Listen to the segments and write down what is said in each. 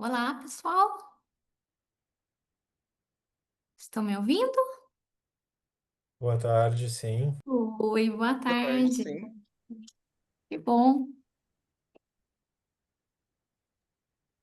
Olá, pessoal. Estão me ouvindo? Boa tarde, sim. Oi, boa Boa tarde, tarde. sim. Que bom.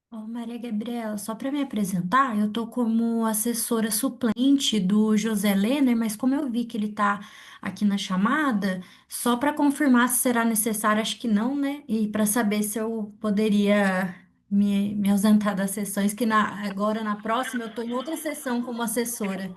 Ô, Maria Gabriela, só para me apresentar, eu tô como assessora suplente do José Lê, mas como eu vi que ele tá aqui na chamada, só para confirmar se será necessário, acho que não, né? E para saber se eu poderia me ausentar das sessões, que agora na próxima eu tô em outra sessão como assessora.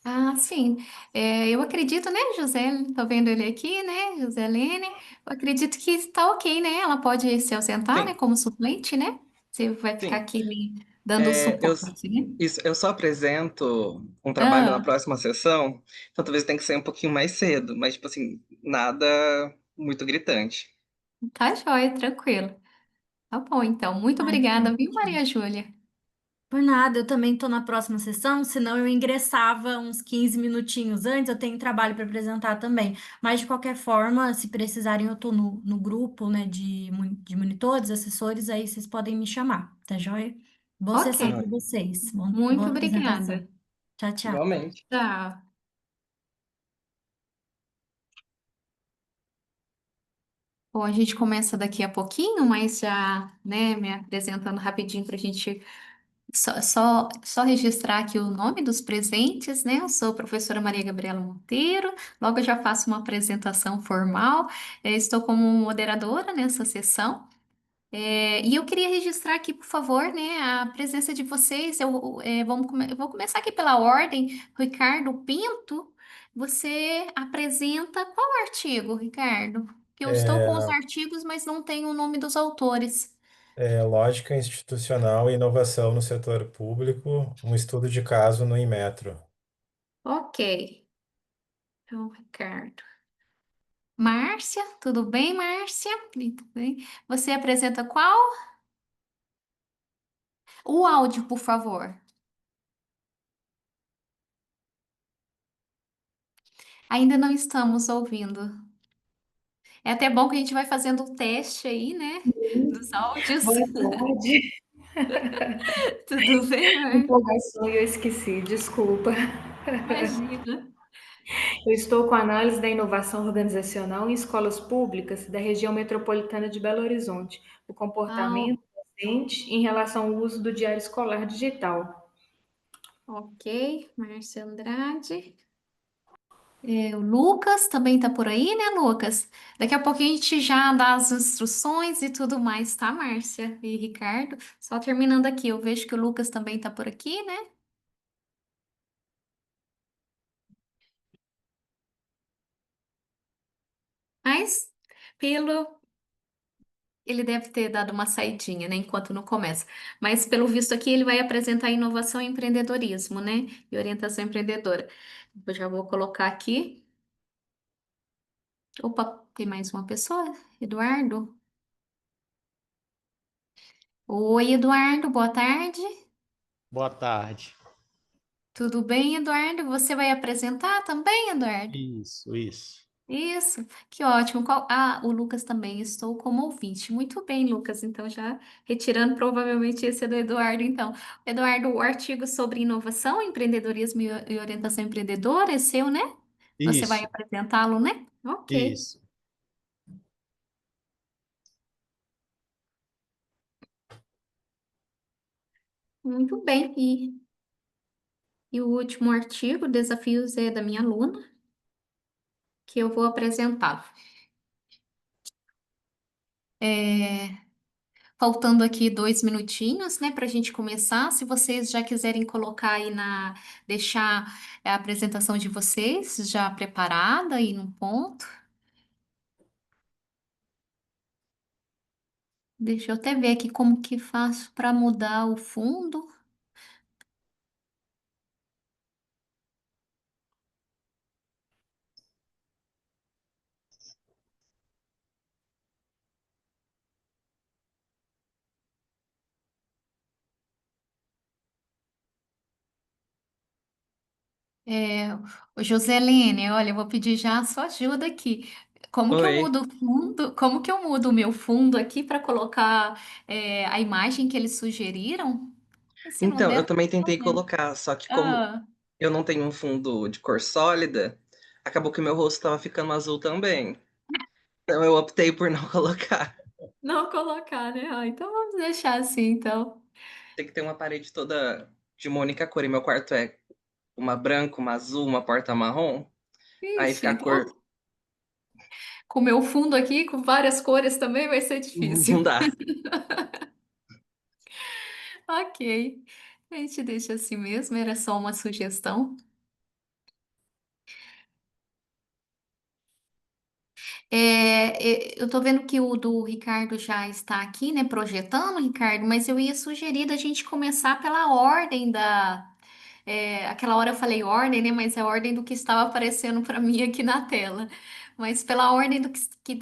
Ah, sim. Eu acredito, né, José? Tô vendo ele aqui, né, José Lene. Eu acredito que está ok, né? Ela pode se ausentar, né, Sim, como suplente, né? Você vai ficar sim. aqui me dando É, eu, suporte, né? eu só apresento um trabalho na Ah, próxima sessão, então talvez tenha que sair um pouquinho mais cedo, mas, tipo assim, nada muito gritante. tá joia, tranquilo. Tá bom, então. Muito Ah, obrigada, então. viu, Maria Júlia? Por nada, eu também tô na próxima sessão, senão eu ingressava uns 15 minutinhos antes, eu tenho trabalho para apresentar também. Mas de qualquer forma, se precisarem, eu tô no grupo, né, de monitores, assessores, aí vocês podem me chamar, tá joia? Boa Ok. sessão Ah, para vocês, boa Muito apresentação. obrigada. Tchau, tchau. igualmente. Tchau. Bom, a gente começa daqui a pouquinho, mas já, né, me apresentando rapidinho para a gente só registrar aqui o nome dos presentes, né? Eu sou a professora Maria Gabriela Monteiro, logo eu já faço uma apresentação formal. Estou como moderadora nessa sessão. E eu queria registrar aqui, por favor, né, a presença de vocês. Eu vou começar aqui pela ordem. Ricardo Pinto, você apresenta qual artigo, Ricardo? Que eu estou com os É, artigos, mas não tenho o nome dos autores. Lógica institucional e inovação no setor público, um estudo de caso no Inmetro. Ok, então, Ricardo. Márcia, tudo bem, Márcia? Tudo bem? Você apresenta qual? O áudio, por favor. Ainda não estamos ouvindo. É até bom que a gente vai fazendo o teste aí, né? Dos áudios. Boa tarde. Tudo bem, Mar? Empolgação e eu esqueci, desculpa. Imagina. Eu estou com a análise da inovação organizacional em escolas públicas da região metropolitana de Belo Horizonte, o Ah, comportamento docente em relação ao uso do diário escolar digital. ok. Márcia Andrade. O Lucas também tá por aí, né, Lucas? Daqui a pouquinho a gente já dá as instruções e tudo mais, tá, Márcia e Ricardo? Só terminando aqui, eu vejo que o Lucas também tá por aqui, né? Mas pelo ele deve ter dado uma saidinha, né, enquanto não começa. Mas pelo visto aqui ele vai apresentar inovação e empreendedorismo, né? E orientação empreendedora. Eu já vou colocar aqui. Opa, tem mais uma pessoa? Eduardo? Oi, Eduardo, boa tarde. Boa tarde. Tudo bem, Eduardo? Você vai apresentar também, Eduardo? Isso, isso. Isso, que ótimo. O Lucas também, estou como ouvinte. Muito bem, Lucas. Então, já retirando provavelmente esse é do Eduardo. Então, Eduardo, o artigo sobre inovação, empreendedorismo e orientação empreendedora é seu, né? Você vai Isso, apresentá-lo, né? Ok, isso. muito bem. E o último artigo, desafios, é da minha aluna, que eu vou apresentá-lo. É, faltando aqui 2 minutinhos, né, para a gente começar. Se vocês já quiserem colocar aí deixar a apresentação de vocês já preparada aí no ponto. Deixa eu até ver aqui como que faço para mudar o fundo. É, o Joselene, olha, eu vou pedir já a sua ajuda aqui. Como que eu Oi. mudo o fundo? Como que eu mudo o meu fundo aqui para colocar a imagem que eles sugeriram? E se não Então, eu der, também não tentei der. colocar, só que como Ah, eu não tenho um fundo de cor sólida, acabou que o meu rosto estava ficando azul também. Então eu optei por não colocar. não colocar, né? Ah, então vamos deixar assim, então. Tem que ter uma parede toda de uma única cor, e meu quarto é uma branca, uma azul, uma porta marrom. Aí Ixi, fica a então cor. com o meu fundo aqui, com várias cores também, vai ser Não difícil. dá. Ok. A gente deixa assim mesmo, era só uma sugestão. Eu tô vendo que o do Ricardo já está aqui, né, projetando, Ricardo, mas eu ia sugerir da gente começar pela ordem aquela hora eu falei ordem, né, mas é a ordem do que estava aparecendo para mim aqui na tela. Mas pela ordem do que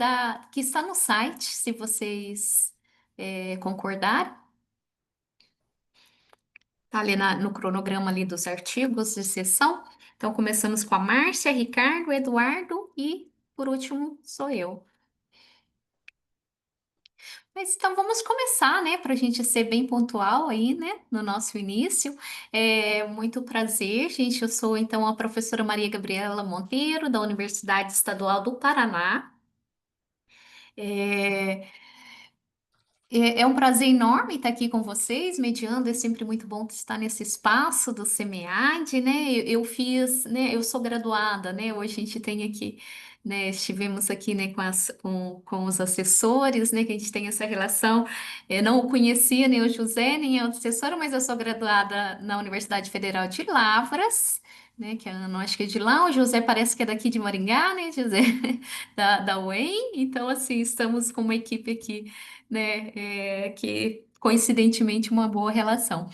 está no site, se vocês concordarem. Tá ali no cronograma ali dos artigos de sessão. Então, começamos com a Márcia, Ricardo, Eduardo e, por último, sou eu. Mas então vamos começar, né, para a gente ser bem pontual aí, né, no nosso início. Muito prazer, gente. Eu sou então a professora Maria Gabriela Monteiro, da Universidade Estadual do Paraná. É, é um prazer enorme estar aqui com vocês, mediando. É sempre muito bom estar nesse espaço do SEMEAD, né? Eu fiz, né? Eu sou graduada, né? Hoje a gente tem aqui, né? Estivemos aqui, né? Com os assessores, né? Que a gente tem essa relação. Eu não o conhecia nem o José, nem a assessora, mas eu sou graduada na Universidade Federal de Lavras, né? Que a Ana, acho que é de lá. O José parece que é daqui de Maringá, né, José? Da UEM. Então, assim, estamos com uma equipe aqui, né, que coincidentemente uma boa relação.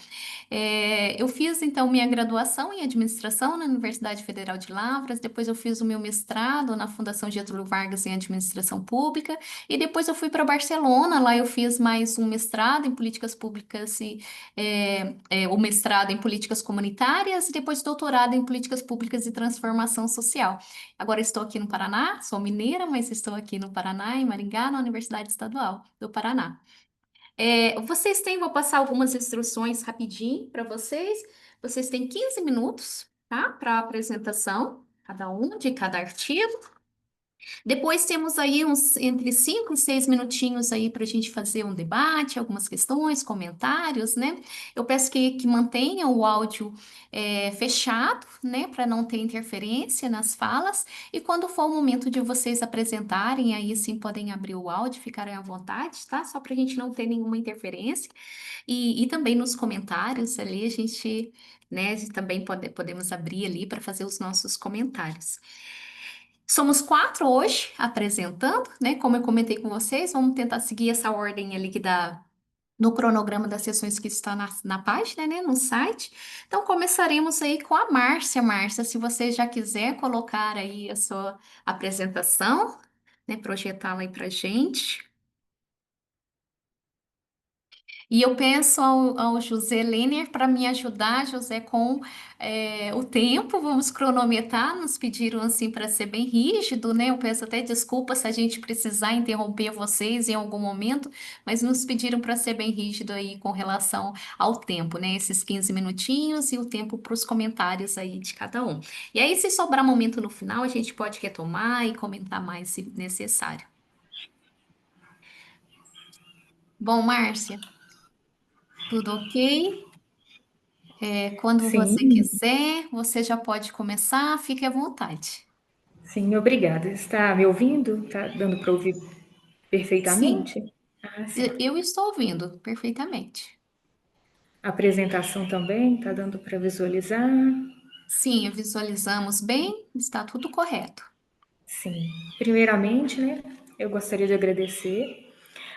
Eu fiz então minha graduação em administração na Universidade Federal de Lavras, depois eu fiz o meu mestrado na Fundação Getúlio Vargas em administração pública e depois eu fui para Barcelona, lá eu fiz mais um mestrado em políticas públicas e o mestrado em políticas comunitárias e depois doutorado em políticas públicas e transformação social. Agora estou aqui no Paraná, sou mineira, mas estou aqui no Paraná, em Maringá, na Universidade Estadual do Paraná. Vou passar algumas instruções rapidinho para vocês. Vocês têm 15 minutos, tá? Para apresentação, cada um de cada artigo. Depois temos aí uns entre 5 e 6 minutinhos aí para a gente fazer um debate, algumas questões, comentários, né? Eu peço que mantenham o áudio fechado, né? Para não ter interferência nas falas. E quando for o momento de vocês apresentarem, aí sim podem abrir o áudio, ficarem à vontade, tá? Só para a gente não ter nenhuma interferência. E também nos comentários ali a gente, né? Também podemos abrir ali para fazer os nossos comentários. Somos quatro hoje apresentando, né? Como eu comentei com vocês, vamos tentar seguir essa ordem ali que dá no cronograma das sessões que está na página, né? No site. Então, começaremos aí com a Márcia. Márcia, se você já quiser colocar aí a sua apresentação, né? Projetá-la aí pra gente. E eu peço ao José Lener para me ajudar, José, com o tempo. Vamos cronometrar. Nos pediram assim para ser bem rígido, né? Eu peço até desculpa se a gente precisar interromper vocês em algum momento, mas nos pediram para ser bem rígido aí com relação ao tempo, né? Esses 15 minutinhos e o tempo para os comentários aí de cada um. E aí, se sobrar momento no final, a gente pode retomar e comentar mais se necessário. Bom, Márcia, tudo ok? Quando você Sim, quiser, você já pode começar, fique à vontade. sim, obrigada. Está me ouvindo? Está dando para ouvir Sim, perfeitamente? Ah, sim. eu estou ouvindo perfeitamente. A apresentação também está dando para visualizar? Sim, visualizamos bem, está tudo correto. Sim. Primeiramente, né, eu gostaria de agradecer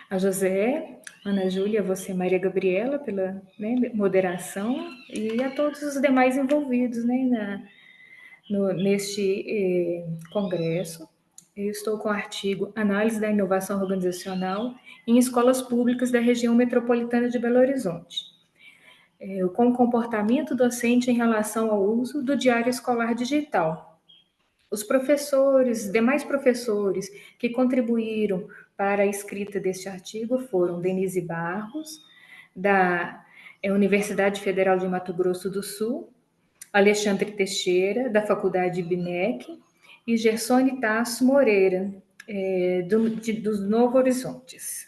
a José, Ana Júlia, você, Maria Gabriela, pela, né, moderação e a todos os demais envolvidos, né, neste congresso. Eu estou com o artigo Análise da Inovação Organizacional em Escolas Públicas da Região Metropolitana de Belo Horizonte, com o comportamento docente em relação ao uso do diário escolar digital. Os professores, demais professores que contribuíram para a escrita deste artigo foram Denise Barros, da Universidade Federal de Mato Grosso do Sul, Alexandre Teixeira, da Faculdade IBMEC, e Gersone Tasso Moreira, dos Novo Horizontes.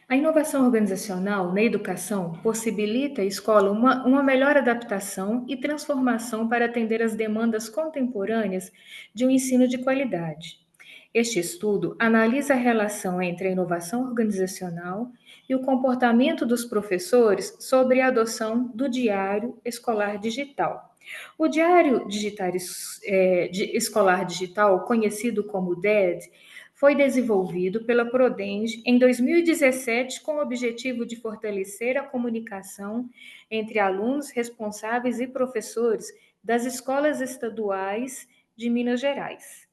A inovação organizacional na educação possibilita à escola uma melhor adaptação e transformação para atender às demandas contemporâneas de um ensino de qualidade. Este estudo analisa a relação entre a inovação organizacional e o comportamento dos professores sobre a adoção do Diário Escolar Digital. O Diário Escolar Digital, conhecido como DED, foi desenvolvido pela Prodenge em 2017 com o objetivo de fortalecer a comunicação entre alunos, responsáveis e professores das escolas estaduais de Minas Gerais.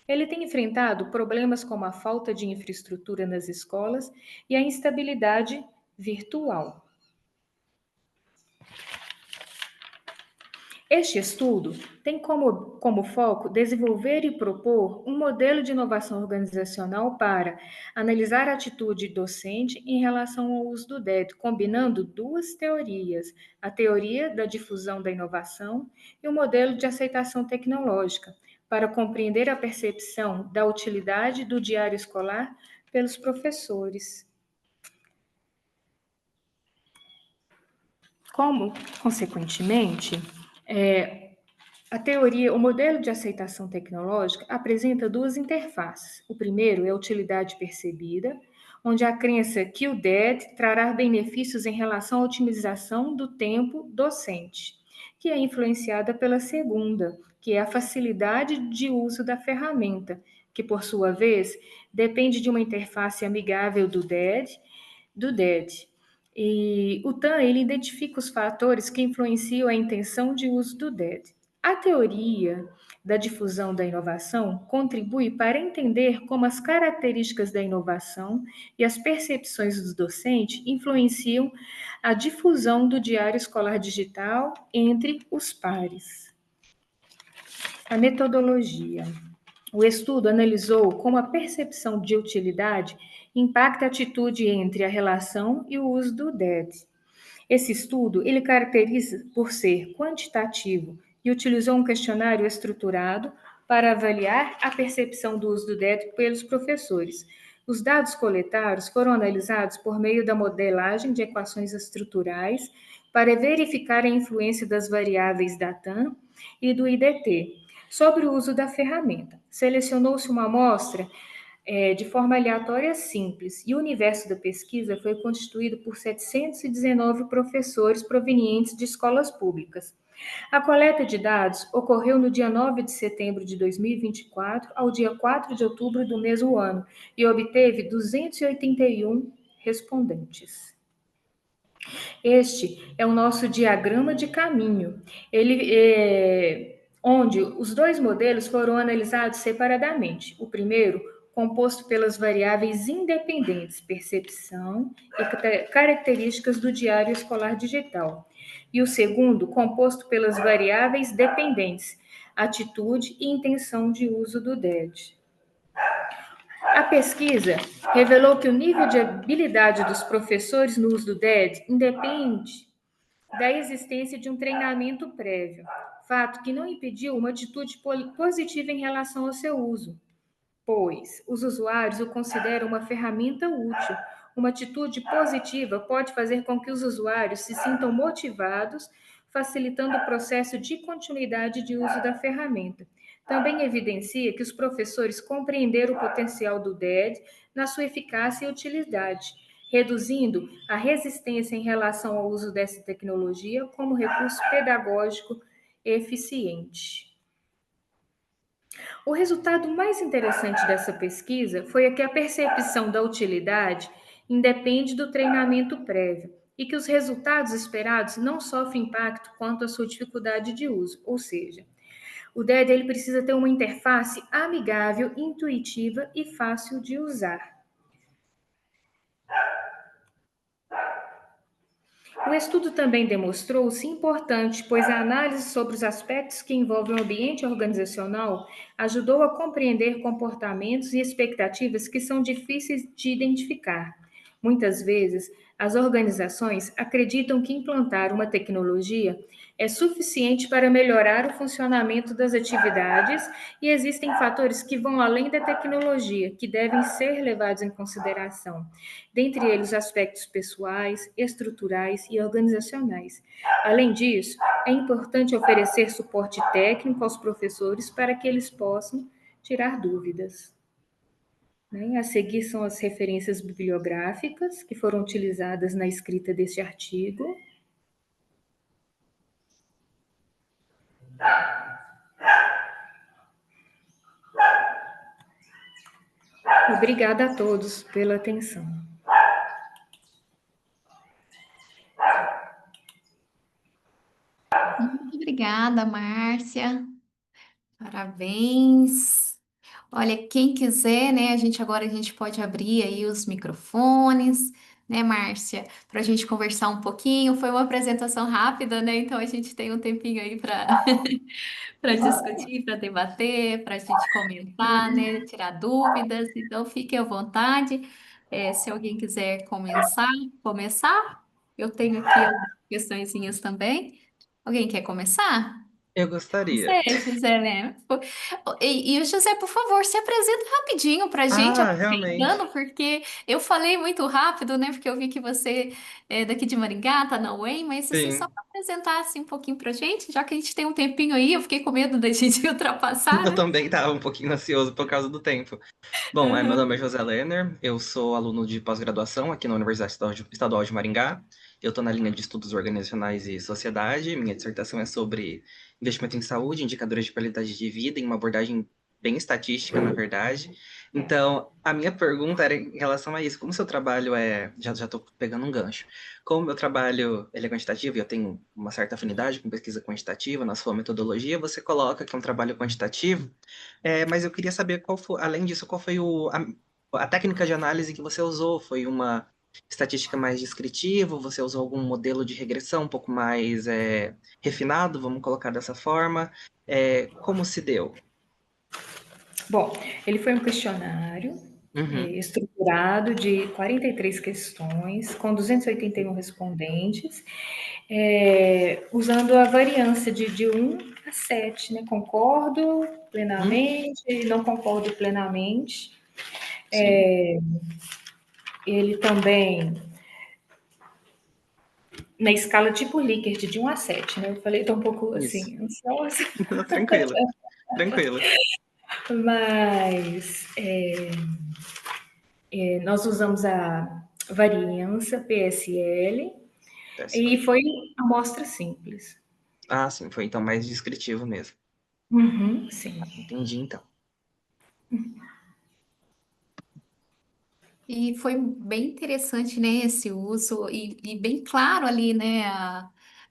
Ele tem enfrentado problemas como a falta de infraestrutura nas escolas e a instabilidade virtual. Este estudo tem como foco desenvolver e propor um modelo de inovação organizacional para analisar a atitude docente em relação ao uso do DED, combinando duas teorias, a teoria da difusão da inovação e o modelo de aceitação tecnológica, para compreender a percepção da utilidade do diário escolar pelos professores. Consequentemente, o modelo de aceitação tecnológica apresenta duas interfaces. O primeiro é a utilidade percebida, onde a crença que o DED trará benefícios em relação à otimização do tempo docente, que é influenciada pela segunda, que é a facilidade de uso da ferramenta, que, por sua vez, depende de uma interface amigável do DED. E o TAM, ele identifica os fatores que influenciam a intenção de uso do DED. A teoria da difusão da inovação contribui para entender como as características da inovação e as percepções dos docentes influenciam a difusão do diário escolar digital entre os pares. A metodologia. O estudo analisou como a percepção de utilidade impacta a atitude entre a relação e o uso do DED. Esse estudo, ele caracteriza por ser quantitativo e utilizou um questionário estruturado para avaliar a percepção do uso do DED pelos professores. Os dados coletados foram analisados por meio da modelagem de equações estruturais para verificar a influência das variáveis da TAM e do IDT sobre o uso da ferramenta. Selecionou-se uma amostra de forma aleatória simples, e o universo da pesquisa foi constituído por 719 professores provenientes de escolas públicas. A coleta de dados ocorreu no dia 9 de setembro de 2024 ao dia 4 de outubro do mesmo ano e obteve 281 respondentes. Este é o nosso diagrama de caminho. Onde os dois modelos foram analisados separadamente. O primeiro, composto pelas variáveis independentes, percepção e características do diário escolar digital. E o segundo, composto pelas variáveis dependentes, atitude e intenção de uso do DED. A pesquisa revelou que o nível de habilidade dos professores no uso do DED independe da existência de um treinamento prévio, fato que não impediu uma atitude positiva em relação ao seu uso, pois os usuários o consideram uma ferramenta útil. Uma atitude positiva pode fazer com que os usuários se sintam motivados, facilitando o processo de continuidade de uso da ferramenta. Também evidencia que os professores compreenderam o potencial do DED na sua eficácia e utilidade, reduzindo a resistência em relação ao uso dessa tecnologia como recurso pedagógico eficiente. O resultado mais interessante dessa pesquisa foi que a percepção da utilidade independe do treinamento prévio e que os resultados esperados não sofrem impacto quanto à sua dificuldade de uso, ou seja, o DED ele precisa ter uma interface amigável, intuitiva e fácil de usar. O estudo também demonstrou-se importante, pois a análise sobre os aspectos que envolvem o ambiente organizacional ajudou a compreender comportamentos e expectativas que são difíceis de identificar. Muitas vezes, as organizações acreditam que implantar uma tecnologia é suficiente para melhorar o funcionamento das atividades e existem fatores que vão além da tecnologia, que devem ser levados em consideração, dentre eles aspectos pessoais, estruturais e organizacionais. Além disso, é importante oferecer suporte técnico aos professores para que eles possam tirar dúvidas. A seguir são as referências bibliográficas que foram utilizadas na escrita deste artigo. Obrigada a todos pela atenção. Muito obrigada, Márcia. Parabéns. Olha, quem quiser, né, a gente pode abrir aí os microfones, né, Márcia, para a gente conversar um pouquinho. Foi uma apresentação rápida, né? Então a gente tem um tempinho aí para para discutir, para debater, para a gente comentar, né, tirar dúvidas. Então fiquem à vontade. Se alguém quiser começar, eu tenho aqui algumas questõezinhas também. Alguém quer começar? Eu gostaria. Você, José, né? E o José, por favor, se apresenta rapidinho para a gente, Ah, realmente. aproveitando, porque eu falei muito rápido, né? Porque eu vi que você é daqui de Maringá, tá na UEM, mas assim, só Sim. para apresentar assim, um pouquinho para a gente, já que a gente tem um tempinho aí, eu fiquei com medo da gente ultrapassar, Eu né? também estava um pouquinho ansioso por causa do tempo. Bom, meu Aham. nome é José Lerner, eu sou aluno de pós-graduação aqui na Universidade Estadual de Maringá. Eu estou na linha de estudos organizacionais e sociedade. Minha dissertação é sobre investimento em saúde, indicadores de qualidade de vida, em uma abordagem bem estatística, na verdade. Então, a minha pergunta era em relação a isso. Como o seu trabalho é... Já estou pegando um gancho. Como o meu trabalho ele é quantitativo e eu tenho uma certa afinidade com pesquisa quantitativa, na sua metodologia, você coloca que é um trabalho quantitativo, mas eu queria saber qual foi, além disso, qual foi a técnica de análise que você usou? Foi uma estatística mais descritiva? Você usou algum modelo de regressão um pouco mais refinado, vamos colocar dessa forma? Como se deu? Bom, ele foi um questionário Uhum, estruturado de 43 questões, com 281 respondentes, usando a variância de 1 a 7, né? Concordo uhum, plenamente, não concordo plenamente. sim, Ele também, na escala tipo Likert, de 1 a 7, né? Eu falei, estou um pouco, isso. assim, ansiosa, Tranquilo, tranquilo. mas nós usamos a variância PSL Péssimo. e foi amostra simples. Ah, sim, foi então mais descritivo mesmo. Uhum, sim. Entendi, então. E foi bem interessante, né, esse uso, e bem claro ali, né,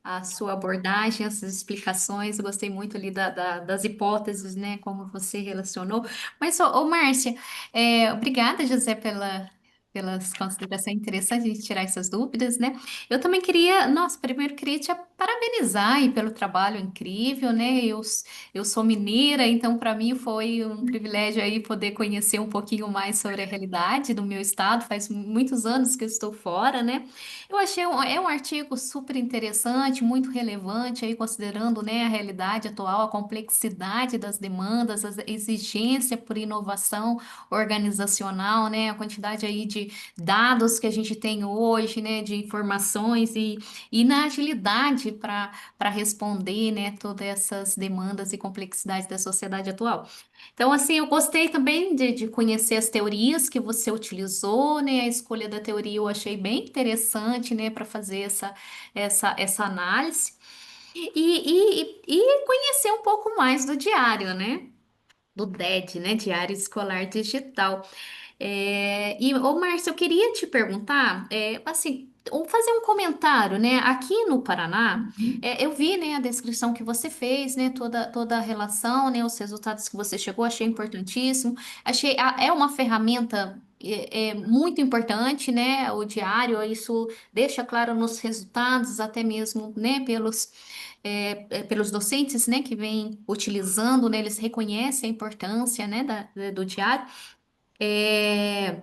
a sua abordagem, essas explicações, eu gostei muito ali das hipóteses, né, como você relacionou. Mas, Márcia, obrigada, José, pelas considerações interessantes de tirar essas dúvidas, né? Eu também queria, nossa, primeiro queria te parabenizar aí pelo trabalho incrível, né? Eu sou mineira, então para mim foi um privilégio aí poder conhecer um pouquinho mais sobre a realidade do meu estado. Faz muitos anos que eu estou fora, né? Eu achei é um artigo super interessante, muito relevante aí considerando, né, a realidade atual, a complexidade das demandas, a exigência por inovação organizacional, né? A quantidade aí de dados que a gente tem hoje, né, de informações e na agilidade para responder, né, todas essas demandas e complexidades da sociedade atual. Então, assim, eu gostei também de conhecer as teorias que você utilizou, né? A escolha da teoria eu achei bem interessante, né, para fazer essa análise. E conhecer um pouco mais do diário, né? Do DED, né? Diário Escolar Digital. Ô Márcio, eu queria te perguntar, assim, ou fazer um comentário, né? Aqui no Paraná, eu vi, né, a descrição que você fez, né, toda a relação, né, os resultados que você chegou, achei importantíssimo. É uma ferramenta é muito importante, né? O diário, isso deixa claro nos resultados, até mesmo, né, pelos docentes, né, que vêm utilizando, né, eles reconhecem a importância, né, do diário. É,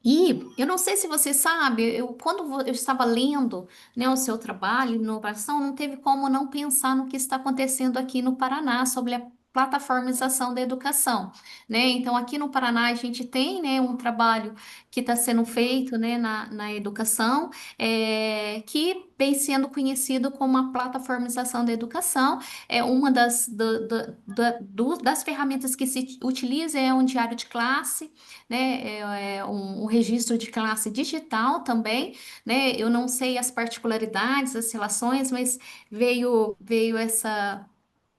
e eu não sei se você sabe, eu estava lendo, né, o seu trabalho, inovação, não teve como não pensar no que está acontecendo aqui no Paraná sobre a plataformização da educação, né? Então, aqui no Paraná a gente tem, né, um trabalho que está sendo feito, né, na educação, que vem sendo conhecido como a plataformização da educação. É uma das ferramentas que se utiliza é um diário de classe, né? Um registro de classe digital também, né? Eu não sei as particularidades, as relações, mas veio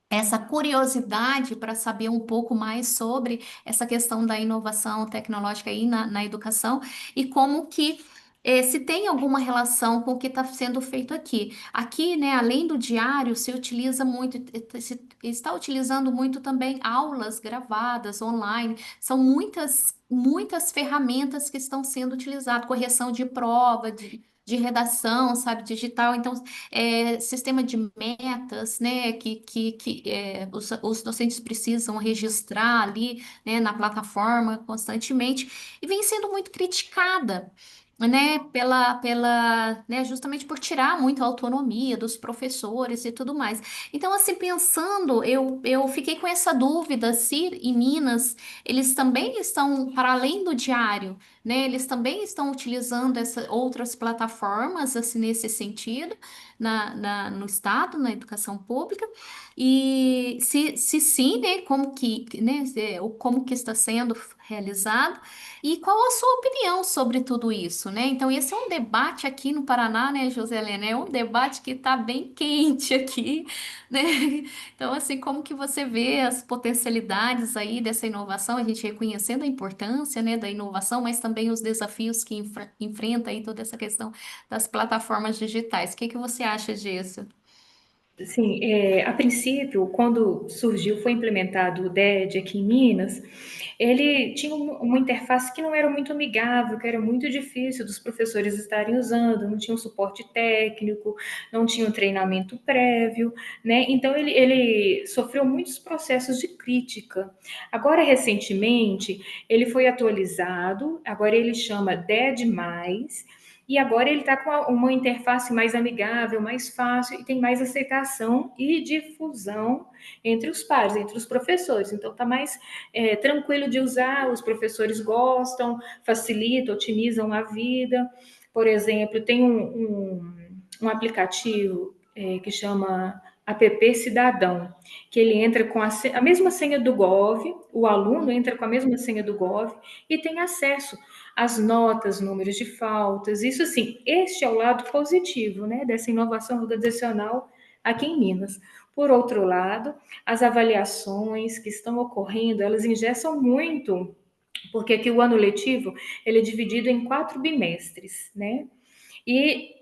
essa curiosidade para saber um pouco mais sobre essa questão da inovação tecnológica aí na educação e como que se tem alguma relação com o que está sendo feito aqui. Aqui, né, além do diário, se utiliza muito, se está utilizando muito também aulas gravadas online. São muitas ferramentas que estão sendo utilizadas, correção de prova, de redação, sabe, digital. Então, sistema de metas, né, os docentes precisam registrar ali, né, na plataforma constantemente, e vem sendo muito criticada. Né, né, justamente por tirar muita autonomia dos professores e tudo mais. Então, assim, pensando, eu fiquei com essa dúvida se em Minas eles também estão, para além do diário, né, eles também estão utilizando outras plataformas, assim, nesse sentido, no Estado, na educação pública, e se sim, né, como que está sendo realizado, e qual a sua opinião sobre tudo isso, né? Então, esse é um debate aqui no Paraná, né, José Helena? É um debate que está bem quente aqui, né? Então, assim, como que você vê as potencialidades aí dessa inovação, a gente reconhecendo a importância, né, da inovação, mas também os desafios que enfrenta aí toda essa questão das plataformas digitais. O que que você acha disso? Sim, a princípio, quando surgiu, foi implementado o DED aqui em Minas, ele tinha uma interface que não era muito amigável, que era muito difícil dos professores estarem usando, não tinha um suporte técnico, não tinha um treinamento prévio, né? Então, ele sofreu muitos processos de crítica. Agora, recentemente, ele foi atualizado, agora ele chama DED+, e agora ele está com uma interface mais amigável, mais fácil, e tem mais aceitação e difusão entre os pares, entre os professores. Então, está mais tranquilo de usar, os professores gostam, facilita, otimizam a vida. Por exemplo, tem um aplicativo que chama App Cidadão, que ele entra com a mesma senha do Gov, o aluno entra com a mesma senha do Gov e tem acesso às notas, números de faltas. Isso, assim, este é o lado positivo, né, dessa inovação organizacional aqui em Minas. Por outro lado, as avaliações que estão ocorrendo, elas engessam muito, porque aqui o ano letivo, ele é dividido em 4 bimestres, né? E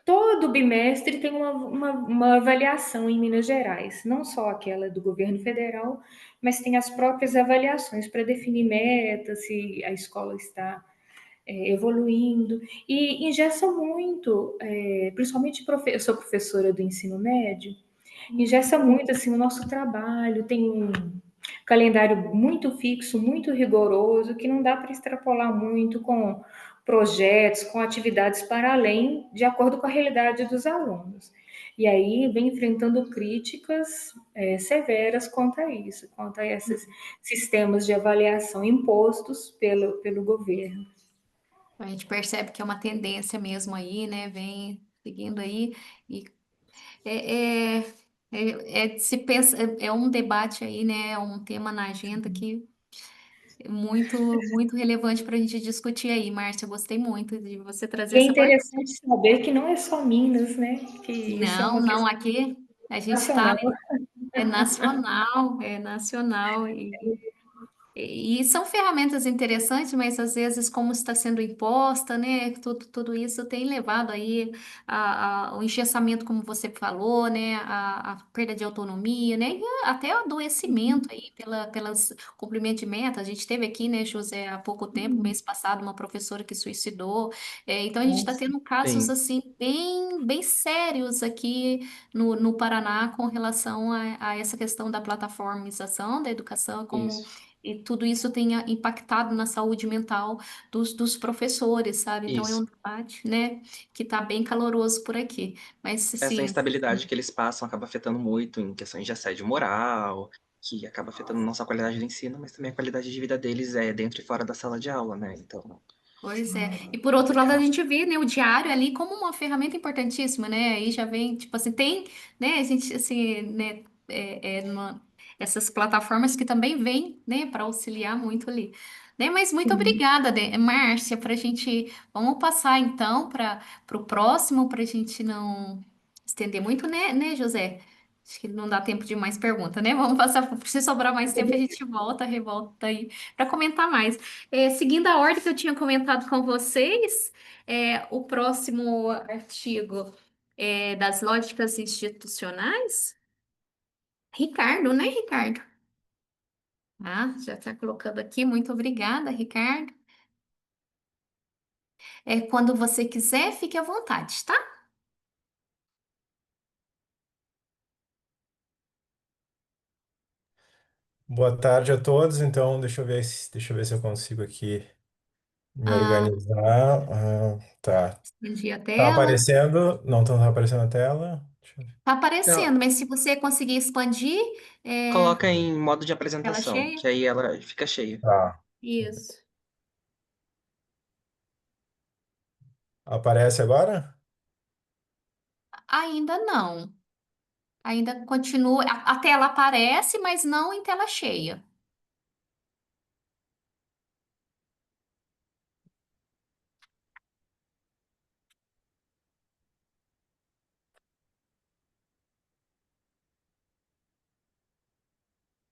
todo bimestre tem uma avaliação em Minas Gerais, não só aquela do governo federal, mas tem as próprias avaliações para definir metas, se a escola está evoluindo, e ingessa muito, principalmente eu sou professora do ensino médio, ingessa muito assim, o nosso trabalho, tem um calendário muito fixo, muito rigoroso, que não dá para extrapolar muito com projetos, com atividades para além, de acordo com a realidade dos alunos. E aí vem enfrentando críticas severas quanto a isso, quanto a esses sistemas de avaliação impostos pelo governo. A gente percebe que é uma tendência mesmo aí, né? Vem seguindo aí e é, é, se pensa, é um debate aí, né? É um tema na agenda que é muito relevante para a gente discutir aí, Márcia. Eu gostei muito de você trazer E é essa parte. interessante saber que não é só Minas, né? Que isso é Não, uma não, questão aqui a gente está, nacional. é nacional, é nacional. E são ferramentas interessantes, mas às vezes, como está sendo imposta, né? Tudo isso tem levado aí o engessamento, como você falou, né? A perda de autonomia, né? E até o adoecimento aí pelas cumprimento de meta. A gente teve aqui, né, José, há pouco tempo, mês passado, uma professora que suicidou. Então, a gente está Nossa. tendo casos, Sim, assim, bem sérios aqui no Paraná com relação a essa questão da plataformização da educação, como isso, e tudo isso tenha impactado na saúde mental dos professores, sabe? Então é um isso. debate, né, que está bem caloroso por aqui. Mas, Essa assim, instabilidade que eles passam acaba afetando muito em questões de assédio moral, que acaba afetando não só a qualidade do ensino, mas também a qualidade de vida deles dentro e fora da sala de aula, né? Então, pois é. E por outro lado, a complicado. gente vê, né, o diário ali como uma ferramenta importantíssima, né? Aí já vem, tipo assim, tem, né, a gente, assim, né, essas plataformas que também vêm, né, para auxiliar muito ali. Né? Mas muito Sim. obrigada, Márcia, para a gente. Vamos passar então para o próximo, para a gente não estender muito, né, José? Acho que não dá tempo de mais pergunta, né? Vamos passar, se sobrar mais tempo, a gente revolta aí para comentar mais. Seguindo a ordem que eu tinha comentado com vocês, o próximo artigo é das lógicas institucionais. Ricardo, né, Ricardo? Ah, já está colocando aqui. Muito obrigada, Ricardo. Quando você quiser, fique à vontade, tá? Boa tarde a todos. Então, deixa eu ver se eu consigo aqui me Ah, organizar. Tá. expandir a Tá tela. aparecendo? Não tá aparecendo a tela? Deixa eu ver. Tá Então, aparecendo, mas se você conseguir expandir, coloca em modo de tela apresentação, cheia. que aí ela fica cheia. Tá. Isso. Aparece agora? Ainda não. Ainda continua. A tela aparece, mas não em tela cheia.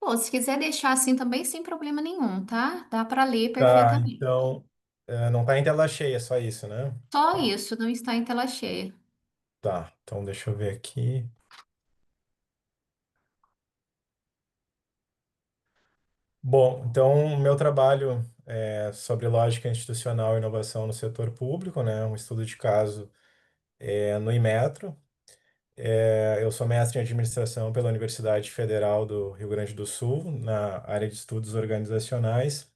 Pô, se quiser deixar assim também, sem problema nenhum, tá? Dá para ler Tá, perfeitamente. então, não tá em tela cheia, só isso, né? Só isso, não está em tela cheia. Tá, então deixa eu ver aqui. Bom, então o meu trabalho é sobre lógica institucional e inovação no setor público, né? Um estudo de caso no Inmetro. Eu sou mestre em administração pela Universidade Federal do Rio Grande do Sul, na área de estudos organizacionais,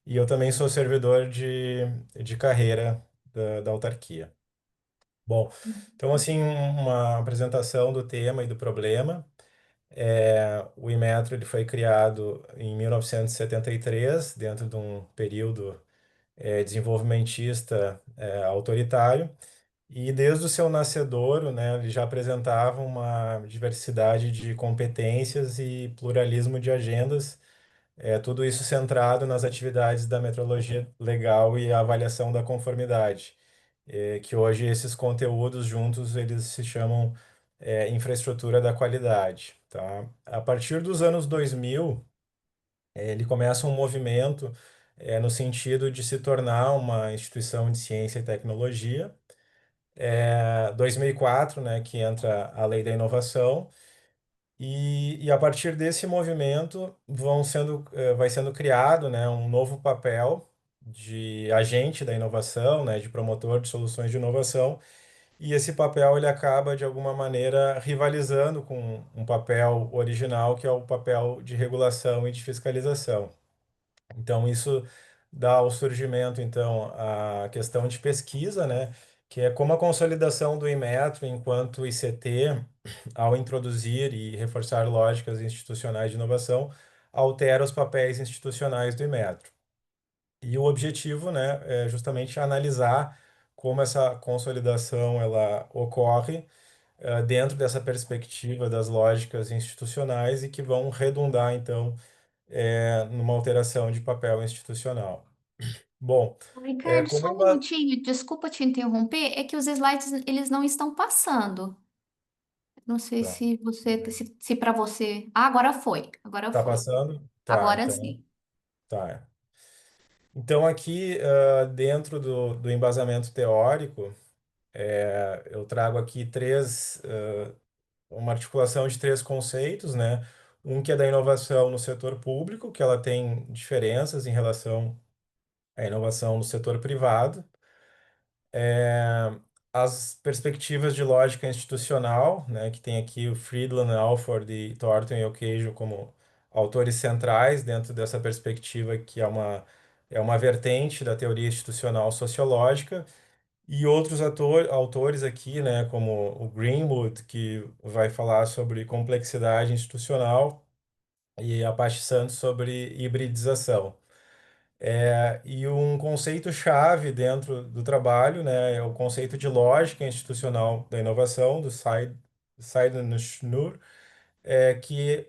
e eu também sou servidor de carreira da autarquia. Bom, então, assim, uma apresentação do tema e do problema. O Inmetro ele foi criado em 1973, dentro de um período desenvolvimentista autoritário, e desde o seu nascedouro, né, ele já apresentava uma diversidade de competências e pluralismo de agendas, tudo isso centrado nas atividades da metrologia legal e a avaliação da conformidade, que hoje esses conteúdos juntos eles se chamam infraestrutura da qualidade, tá? A partir dos anos 2000, ele começa um movimento no sentido de se tornar uma instituição de ciência e tecnologia. 2004, né, que entra a Lei da Inovação, e a partir desse movimento vai sendo criado, né, um novo papel de agente da inovação, né, de promotor de soluções de inovação, e esse papel ele acaba de alguma maneira rivalizando com um papel original, que é o papel de regulação e de fiscalização. Então, isso dá ao surgimento, então, a questão de pesquisa, né, que é como a consolidação do Inmetro enquanto ICT, ao introduzir e reforçar lógicas institucionais de inovação, altera os papéis institucionais do Inmetro. E o objetivo, né, é justamente analisar como essa consolidação ela ocorre dentro dessa perspectiva das lógicas institucionais e que vão redundar, então, numa alteração de papel institucional. Bom, Ricardo, como só um minutinho, desculpa te interromper, é que os slides eles não estão passando. Não sei tá, se você, se para você. Ah, agora foi. Agora tá foi. passando? Tá, Agora então sim. Tá. Então, aqui, dentro do embasamento teórico, eu trago aqui uma articulação de três conceitos, né? Um que é da inovação no setor público, que ela tem diferenças em relação à inovação no setor privado. É, as perspectivas de lógica institucional, né? Que tem aqui o Friedland, Alford e Thornton e Ocasio como autores centrais dentro dessa perspectiva, que é uma vertente da teoria institucional sociológica. E outros autores aqui, né, como o Greenwood, que vai falar sobre complexidade institucional, e a Paty Santos sobre hibridização. E um conceito-chave dentro do trabalho, né, é o conceito de lógica institucional da inovação, do Seidenschnur, que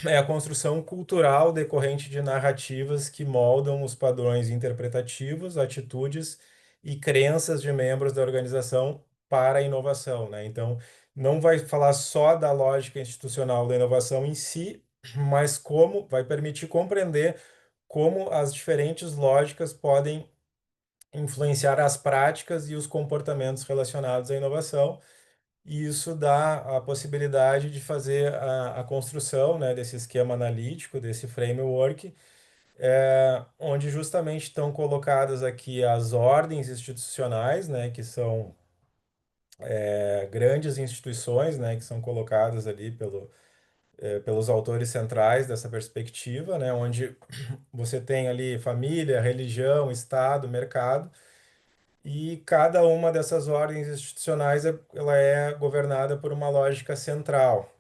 é a construção cultural decorrente de narrativas que moldam os padrões interpretativos, atitudes e crenças de membros da organização para a inovação, né? Então, não vai falar só da lógica institucional da inovação em si, mas como vai permitir compreender como as diferentes lógicas podem influenciar as práticas e os comportamentos relacionados à inovação, e isso dá a possibilidade de fazer a construção, né, desse esquema analítico, desse framework, onde justamente estão colocadas aqui as ordens institucionais, né, que são grandes instituições, né, que são colocadas ali pelos autores centrais dessa perspectiva, né, onde você tem ali família, religião, Estado, mercado, e cada uma dessas ordens institucionais ela é governada por uma lógica central.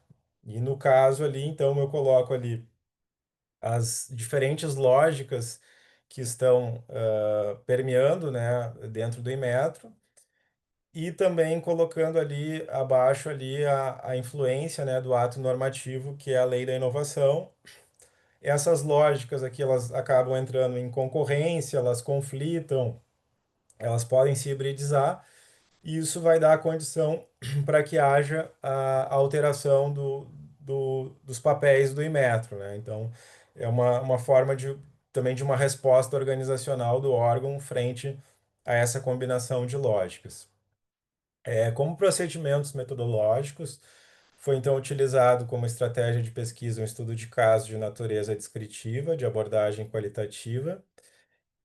E no caso ali, então, eu coloco ali as diferentes lógicas que estão permeando, né, dentro do Inmetro, e também colocando ali abaixo ali a influência, né, do ato normativo, que é a lei da inovação. Essas lógicas aqui, elas acabam entrando em concorrência, elas conflitam, elas podem se hibridizar, e isso vai dar a condição para que haja a alteração dos papéis do Inmetro, né? Então, é uma forma também de uma resposta organizacional do órgão frente a essa combinação de lógicas. Como procedimentos metodológicos, foi então utilizado como estratégia de pesquisa um estudo de caso de natureza descritiva, de abordagem qualitativa,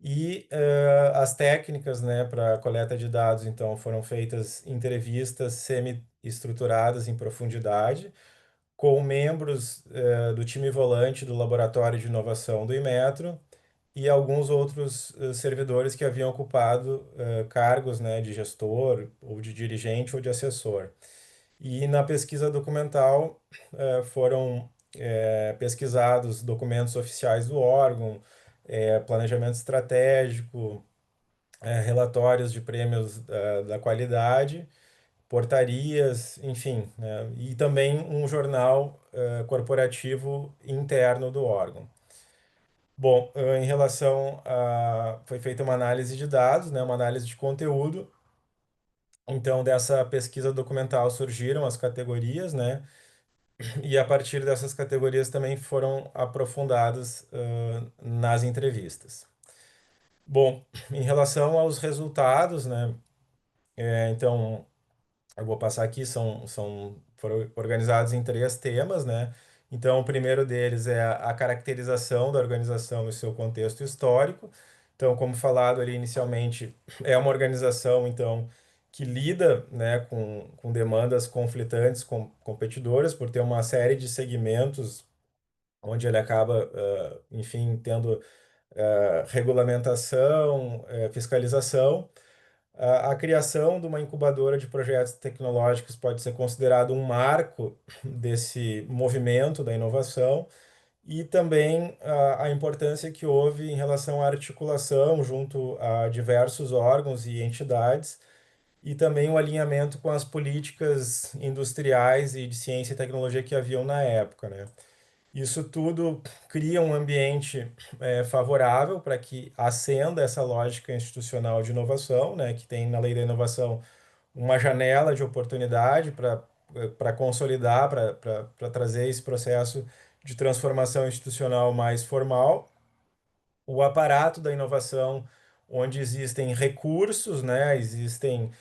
e as técnicas, né, para coleta de dados, então, foram feitas entrevistas semi-estruturadas em profundidade com membros do time volante do Laboratório de Inovação do Inmetro e alguns outros servidores que haviam ocupado cargos, né, de gestor, ou de dirigente, ou de assessor. E na pesquisa documental foram pesquisados documentos oficiais do órgão, planejamento estratégico, relatórios de prêmios da qualidade, portarias, enfim, né, e também um jornal corporativo interno do órgão. Bom, em relação a... Foi feita uma análise de dados, né, uma análise de conteúdo. Então, dessa pesquisa documental surgiram as categorias, né, e a partir dessas categorias também foram aprofundadas nas entrevistas. Bom, em relação aos resultados, né, então eu vou passar aqui, foram organizados em três temas, né? Então, o primeiro deles é a caracterização da organização e seu contexto histórico. Então, como falado ali inicialmente, é uma organização, então, que lida, né, com demandas conflitantes, competidoras, por ter uma série de segmentos onde ele acaba, enfim, tendo regulamentação, fiscalização. A criação de uma incubadora de projetos tecnológicos pode ser considerado um marco desse movimento da inovação, e também a importância que houve em relação à articulação junto a diversos órgãos e entidades, e também o alinhamento com as políticas industriais e de ciência e tecnologia que haviam na época, né? Isso tudo cria um ambiente favorável para que ascenda essa lógica institucional de inovação, né, que tem na lei da inovação uma janela de oportunidade para consolidar, para trazer esse processo de transformação institucional mais formal. o aparato da inovação, onde existem recursos, né? Existem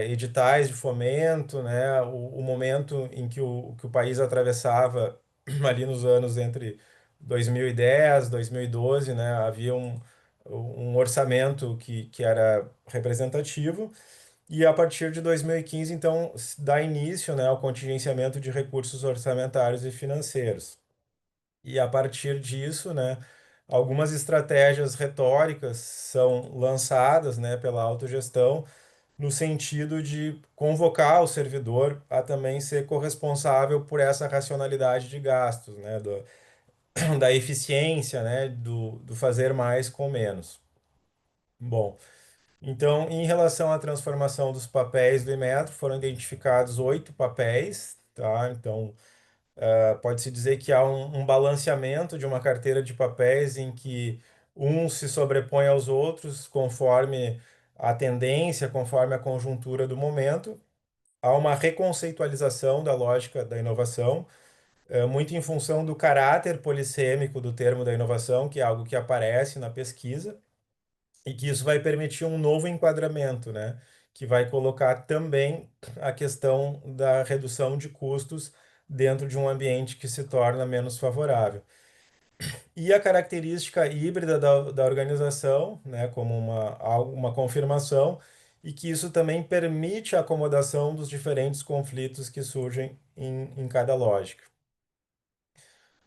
editais de fomento, né? O momento em que o país atravessava ali nos anos entre 2010, 2012, né? Havia um orçamento que era representativo. E a partir de 2015, então, dá início, né, ao contingenciamento de recursos orçamentários e financeiros. E a partir disso, né, algumas estratégias retóricas são lançadas, né, pela autogestão, no sentido de convocar o servidor a também ser corresponsável por essa racionalidade de gastos, né, da eficiência, né, do fazer mais com menos. Bom, então, em relação à transformação dos papéis do Inmetro, foram identificados 8 papéis, tá? Então, pode-se dizer que há um balanceamento de uma carteira de papéis em que um se sobrepõe aos outros conforme a tendência, conforme a conjuntura do momento. Há uma reconceitualização da lógica da inovação, muito em função do caráter polissêmico do termo da inovação, que é algo que aparece na pesquisa, e que isso vai permitir um novo enquadramento, né? Que vai colocar também a questão da redução de custos dentro de um ambiente que se torna menos favorável. E a característica híbrida da organização, né, como uma confirmação, e que isso também permite a acomodação dos diferentes conflitos que surgem em cada lógica.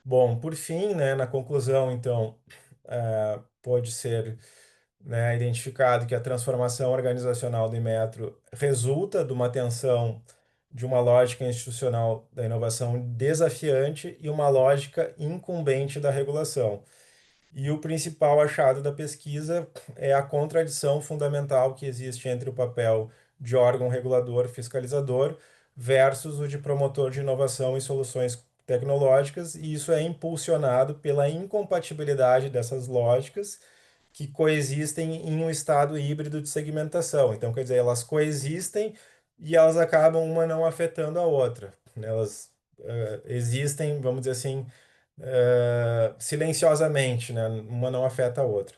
Bom, por fim, né, na conclusão, então, pode ser, né, identificado que a transformação organizacional do Inmetro resulta de uma tensão de uma lógica institucional da inovação desafiante e uma lógica incumbente da regulação. E o principal achado da pesquisa é a contradição fundamental que existe entre o papel de órgão regulador fiscalizador versus o de promotor de inovação e soluções tecnológicas, e isso é impulsionado pela incompatibilidade dessas lógicas que coexistem em um estado híbrido de segmentação. Então, quer dizer, elas coexistem e elas acabam uma não afetando a outra, né? Elas existem, vamos dizer assim, silenciosamente, né? Uma não afeta a outra.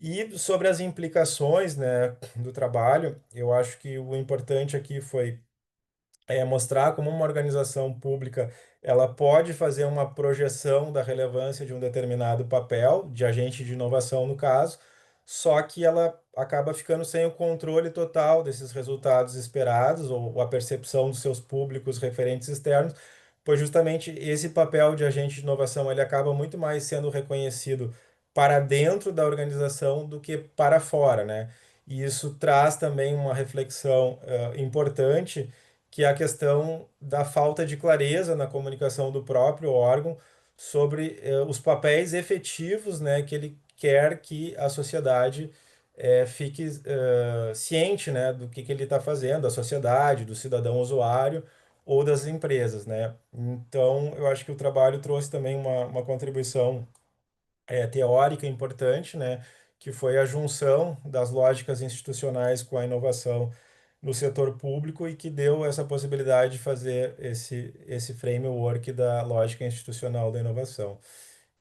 E sobre as implicações, né, do trabalho, eu acho que o importante aqui foi mostrar como uma organização pública ela pode fazer uma projeção da relevância de um determinado papel, de agente de inovação no caso, só que ela acaba ficando sem o controle total desses resultados esperados ou a percepção dos seus públicos referentes externos, pois justamente esse papel de agente de inovação ele acaba muito mais sendo reconhecido para dentro da organização do que para fora, né? E isso traz também uma reflexão importante, que é a questão da falta de clareza na comunicação do próprio órgão sobre os papéis efetivos, né, que ele quer que a sociedade fique ciente, né, do que ele está fazendo, da sociedade, do cidadão usuário ou das empresas, né? Então, eu acho que o trabalho trouxe também uma contribuição teórica importante, né, que foi a junção das lógicas institucionais com a inovação no setor público e que deu essa possibilidade de fazer esse framework da lógica institucional da inovação.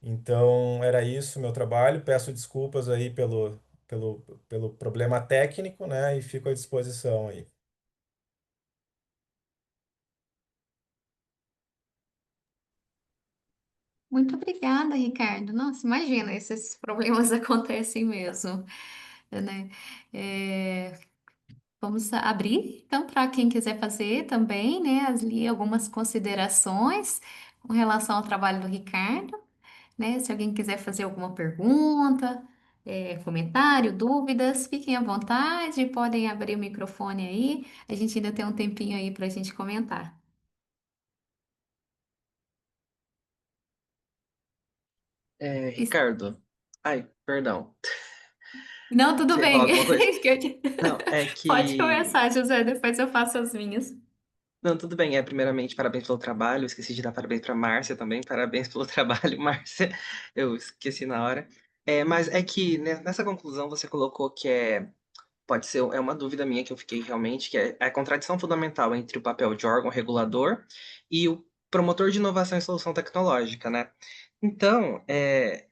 Então, era isso meu trabalho. Peço desculpas aí pelo, pelo problema técnico, né, e fico à disposição aí. Muito obrigada, Ricardo. Nossa, imagina, esses problemas acontecem mesmo, né? É, vamos abrir, então, para quem quiser fazer também, né, ali algumas considerações com relação ao trabalho do Ricardo, né? Se alguém quiser fazer alguma pergunta, comentário, dúvidas, fiquem à vontade, podem abrir o microfone aí. A gente ainda tem um tempinho aí para a gente comentar. Is- Ricardo, ai, perdão. Não, tudo Você ia bem. falar alguma coisa? Não, é Pode que. começar, José, depois eu faço as minhas. Não, tudo bem. Primeiramente, parabéns pelo trabalho. Esqueci de dar parabéns para Márcia também. Parabéns pelo trabalho, Márcia. Eu esqueci na hora. Mas é que nessa conclusão você colocou que pode ser, é uma dúvida minha que eu fiquei realmente, que é a contradição fundamental entre o papel de órgão regulador e o promotor de inovação e solução tecnológica, né? Então,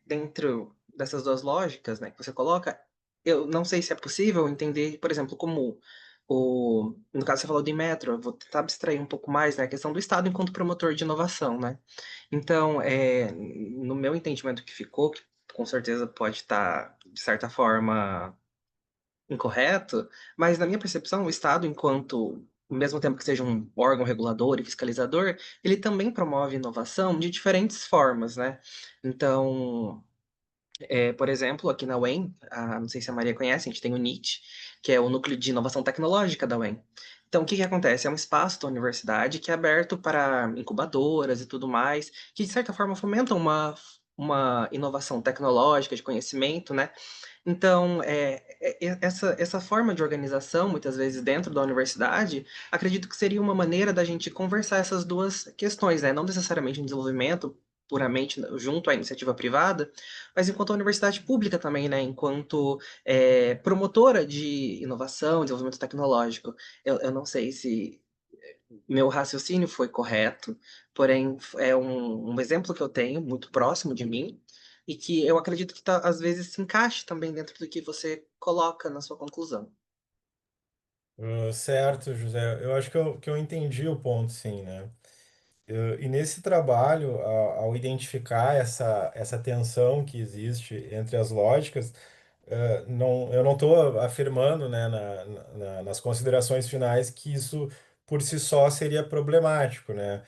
dentro dessas duas lógicas, né, que você coloca, eu não sei se é possível entender, por exemplo, como no caso você falou de metro, eu vou tentar abstrair um pouco mais, né, a questão do Estado enquanto promotor de inovação, né? Então, no meu entendimento que ficou, que com certeza pode estar, de certa forma, incorreto, mas na minha percepção, o Estado, enquanto, ao mesmo tempo que seja um órgão regulador e fiscalizador, ele também promove inovação de diferentes formas, né? Então, por exemplo, aqui na UEM, não sei se a Maria conhece, a gente tem o NIT, que é o Núcleo de Inovação Tecnológica da UEM. Então, o que que acontece? É um espaço da universidade que é aberto para incubadoras e tudo mais, que de certa forma fomentam uma inovação tecnológica de conhecimento, né? Então, essa forma de organização, muitas vezes dentro da universidade, acredito que seria uma maneira da gente conversar essas duas questões, né? Não necessariamente um desenvolvimento puramente junto à iniciativa privada, mas enquanto universidade pública também, né? Enquanto promotora de inovação, desenvolvimento tecnológico. Eu não sei se meu raciocínio foi correto, porém é um exemplo que eu tenho muito próximo de mim e que eu acredito que às vezes se encaixe também dentro do que você coloca na sua conclusão. Certo, José. Eu acho que eu entendi o ponto, sim, né? E nesse trabalho, ao identificar essa tensão que existe entre as lógicas, eu não estou afirmando, né, nas considerações finais que isso por si só seria problemático, né?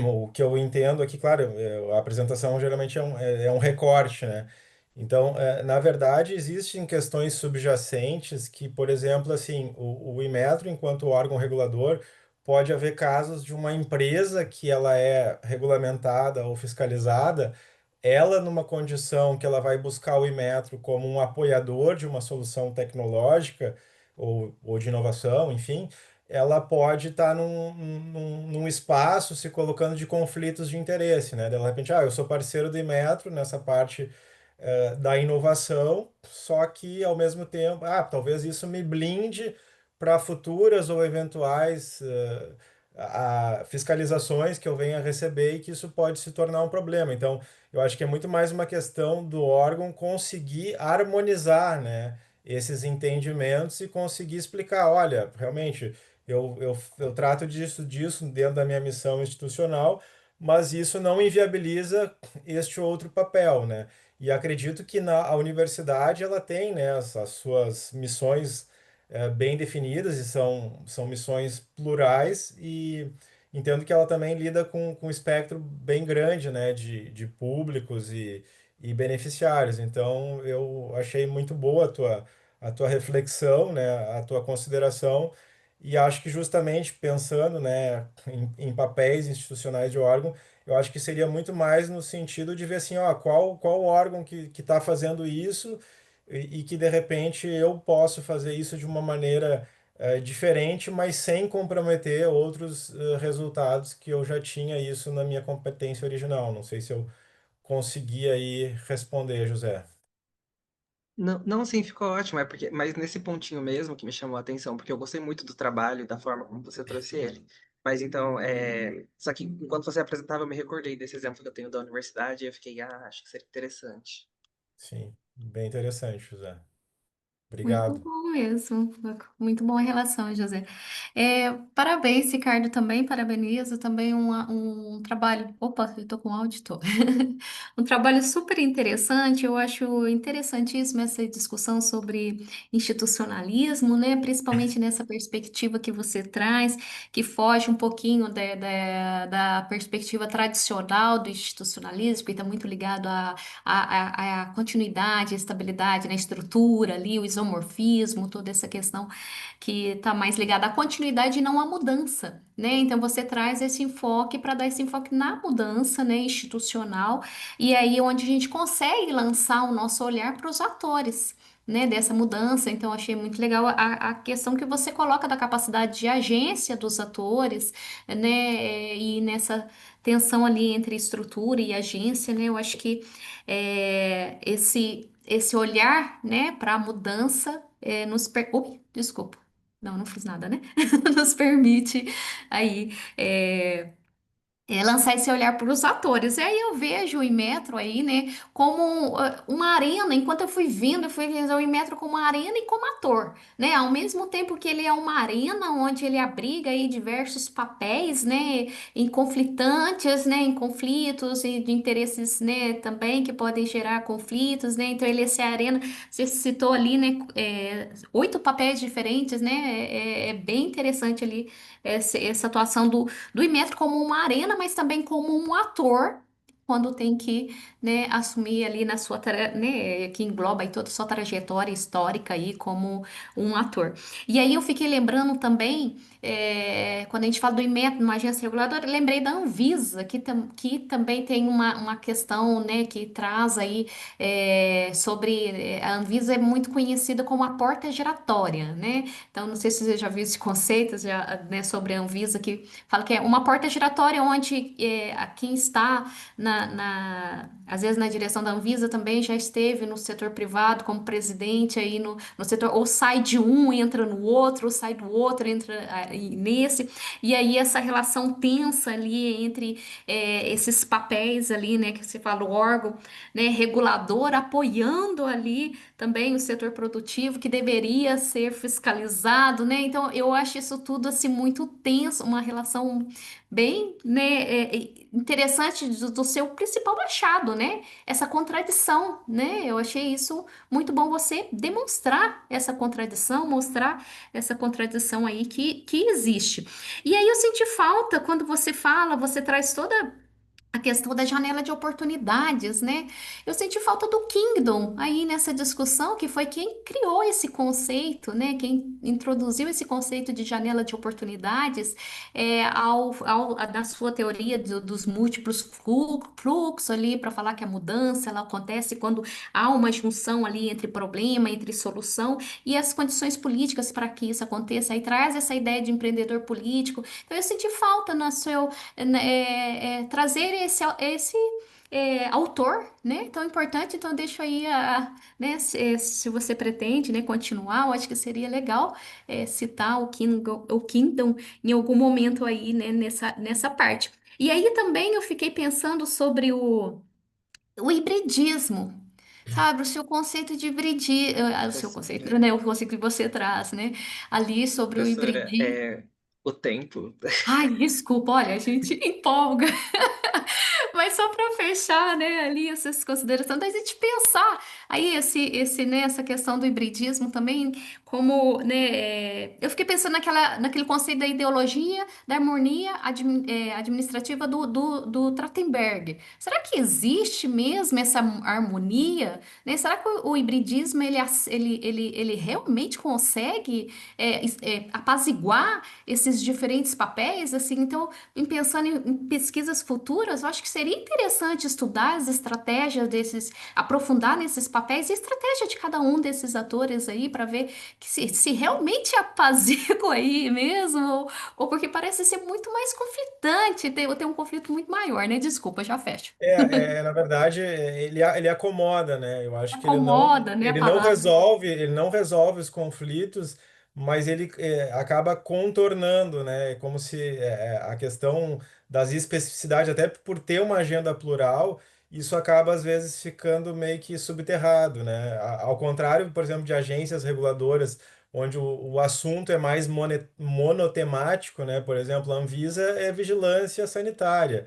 O que eu entendo aqui, claro, a apresentação geralmente é um recorte, né? Então, na verdade, existem questões subjacentes que, por exemplo, assim, o Inmetro, enquanto órgão regulador, pode haver casos de uma empresa que ela é regulamentada ou fiscalizada, ela numa condição que ela vai buscar o Inmetro como um apoiador de uma solução tecnológica ou de inovação, enfim, ela pode estar num espaço se colocando de conflitos de interesse, né? De repente, eu sou parceiro do Inmetro nessa parte da inovação, só que ao mesmo tempo, talvez isso me blinde para futuras ou eventuais fiscalizações que eu venha a receber e que isso pode se tornar um problema. Então, eu acho que é muito mais uma questão do órgão conseguir harmonizar, né, esses entendimentos e conseguir explicar, olha, realmente eu trato disso dentro da minha missão institucional, mas isso não inviabiliza este outro papel, né? E acredito que a universidade ela tem, né, as suas missões bem definidas e são missões plurais e entendo que ela também lida com um espectro bem grande, né, de públicos e beneficiários. Então, eu achei muito boa a tua reflexão, né, a tua consideração e acho que justamente pensando, né, em papéis institucionais de órgão, eu acho que seria muito mais no sentido de ver assim, ó, qual órgão que está fazendo isso e que de repente eu posso fazer isso de uma maneira diferente, mas sem comprometer outros resultados que eu já tinha isso na minha competência original. Não sei se eu consegui aí responder, José. Não, não, sim, ficou ótimo, mas nesse pontinho mesmo que me chamou a atenção, porque eu gostei muito do trabalho e da forma como você trouxe ele. Mas então, só que enquanto você apresentava, eu me recordei desse exemplo que eu tenho da universidade e eu fiquei, acho que seria interessante. Sim, bem interessante, José. Muito Obrigado. bom mesmo, muito boa relação, José. Parabéns, Ricardo, também parabenizo, também um trabalho, opa, eu tô com áudio, tô. Um trabalho super interessante, eu acho interessantíssimo essa discussão sobre institucionalismo, né, principalmente nessa perspectiva que você traz, que foge um pouquinho da perspectiva tradicional do institucionalismo, que está muito ligado a continuidade, a estabilidade na estrutura ali, o isomorfismo, toda essa questão que está mais ligada à continuidade e não à mudança, né? Então você traz esse enfoque para dar esse enfoque na mudança, né, institucional, e aí é onde a gente consegue lançar o nosso olhar para os atores. Né, dessa mudança, então achei muito legal a questão que você coloca da capacidade de agência dos atores, né, e nessa tensão ali entre estrutura e agência, né, eu acho que esse olhar, né, para a mudança desculpa. Não fiz nada, né? Nos permite aí lançar esse olhar para os atores. E aí eu vejo o Inmetro aí, né, como uma arena. Enquanto eu fui vendo o Inmetro como uma arena e como ator, né? Ao mesmo tempo que ele é uma arena onde ele abriga aí diversos papéis, né, em conflitantes, né, em conflitos e de interesses, né, também que podem gerar conflitos, né? Então ele essa arena, você citou ali, né, 8 papéis diferentes, né? É bem interessante ali essa atuação do Imetro como uma arena, mas também como um ator, quando tem que, né, assumir ali na sua, né, que engloba aí toda a sua trajetória histórica aí como um ator. E aí eu fiquei lembrando também, quando a gente fala do Imetro, uma agência reguladora, eu lembrei da Anvisa, que também tem uma questão, né, que traz aí sobre, a Anvisa é muito conhecida como a porta giratória, né? Então, não sei se você já viu esse conceito já, né, sobre a Anvisa, que fala que é uma porta giratória onde a quem está às vezes na direção da Anvisa também já esteve no setor privado como presidente aí no setor, ou sai de um, entra no outro, ou sai do outro, entra nesse, e aí essa relação tensa ali entre esses papéis ali, né, que você fala, o órgão, né, regulador apoiando ali também o setor produtivo que deveria ser fiscalizado, né? Então eu acho isso tudo assim muito tenso, uma relação bem, né, interessante do seu principal achado, né? Essa contradição, né? Eu achei isso muito bom você demonstrar essa contradição, mostrar essa contradição aí que existe. E aí eu senti falta quando você fala, você traz toda a questão da janela de oportunidades, né? Eu senti falta do Kingdom aí nessa discussão, que foi quem criou esse conceito, né? Quem introduziu esse conceito de janela de oportunidades na sua teoria dos múltiplos fluxos ali, para falar que a mudança ela acontece quando há uma junção ali entre problema, entre solução e as condições políticas para que isso aconteça. Aí traz essa ideia de empreendedor político. Então eu senti falta no seu trazer esse autor, né, tão importante. Então, deixo aí, né, se você pretende, né, continuar, eu acho que seria legal citar o Kingdom em algum momento aí, né, nessa parte. E aí também eu fiquei pensando sobre o hibridismo. Sabe, o seu conceito de o seu conceito, Professora, né? O conceito que você traz, né? Ali sobre o professora, hibridismo. o tempo. Ai, desculpa, olha, a gente empolga. Mas só para fechar, né, ali essas considerações, da gente pensar aí né, essa questão do hibridismo também, como, né, eu fiquei pensando naquele conceito da ideologia, da harmonia administrativa do Trachtenberg. Será que existe mesmo essa harmonia, né? Será que o hibridismo ele realmente consegue apaziguar esses diferentes papéis, assim? Então pensando em pesquisas futuras, eu acho que seria interessante estudar as estratégias desses, aprofundar nesses papéis e a estratégia de cada um desses atores aí para ver que se realmente apazigua aí mesmo, ou porque parece ser muito mais conflitante, tem um conflito muito maior, né? Desculpa, já fecho. Na verdade, ele acomoda, né? Eu acho que Acomoda, né, a palavra. ele não resolve os conflitos, mas ele acaba contornando, né? Como se a questão das especificidades, até por ter uma agenda plural, isso acaba às vezes ficando meio que subterrado, né? Ao contrário, por exemplo, de agências reguladoras, onde o assunto é mais monotemático, né? Por exemplo, a Anvisa é vigilância sanitária.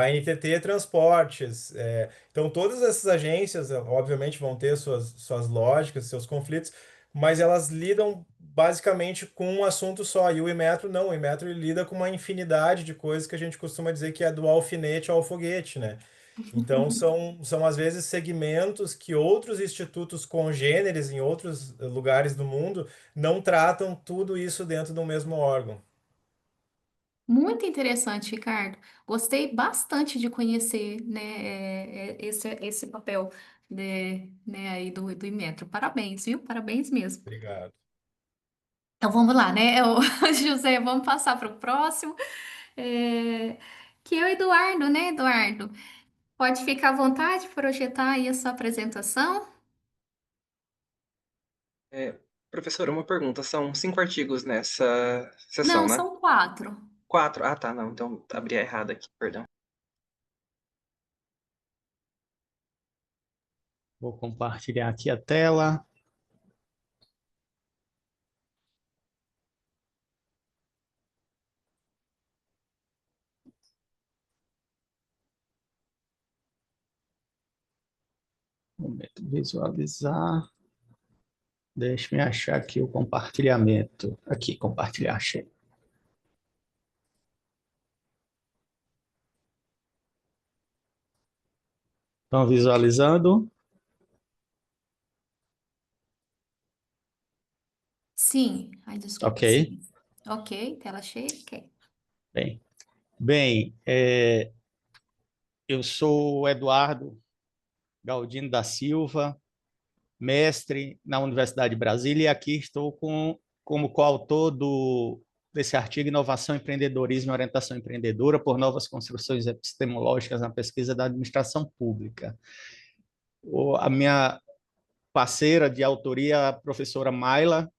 A NTT Transportes. Então, todas essas agências, obviamente, vão ter suas lógicas, seus conflitos, mas elas lidam basicamente com um assunto só. E o Inmetro, não. O Inmetro ele lida com uma infinidade de coisas que a gente costuma dizer que é do alfinete ao foguete, né? Então, são às vezes segmentos que outros institutos congêneres em outros lugares do mundo não tratam tudo isso dentro do mesmo órgão. Muito interessante, Ricardo. Gostei bastante de conhecer, né, esse papel né, aí do Inmetro. Parabéns, viu? Parabéns mesmo. Obrigado. Então vamos lá, né? José, vamos passar para o próximo. É, que é o Eduardo, né, Eduardo? Pode ficar à vontade, projetar aí a sua apresentação. É, professora, uma pergunta. São 5 artigos nessa sessão, Não, né? são 4. 4. Ah, tá, não. Então abri errado aqui, perdão. Vou compartilhar aqui a tela. Momento de visualizar. Deixa-me achar aqui o compartilhamento. Aqui, compartilhar, achei. Estão visualizando? Sim. Ai, desculpa, Ok. sim. Ok, tela cheia, ok. Bem, eu sou Eduardo Galdino da Silva, mestre na Universidade de Brasília, e aqui estou como coautor desse artigo Inovação, Empreendedorismo e Orientação Empreendedora por Novas Construções Epistemológicas na Pesquisa da Administração Pública. A minha parceira de autoria, a professora Maila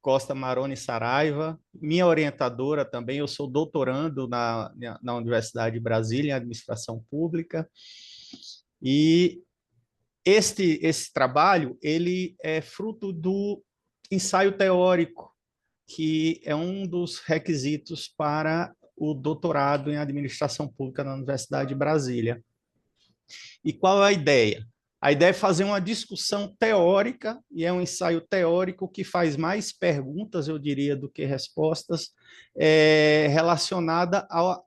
Costa Maroni Saraiva, minha orientadora também, eu sou doutorando na Universidade de Brasília, em Administração Pública, e esse trabalho ele é fruto do ensaio teórico, que é um dos requisitos para o doutorado em Administração Pública na Universidade de Brasília. E qual é a ideia? A ideia é fazer uma discussão teórica, e é um ensaio teórico que faz mais perguntas, eu diria, do que respostas, relacionada à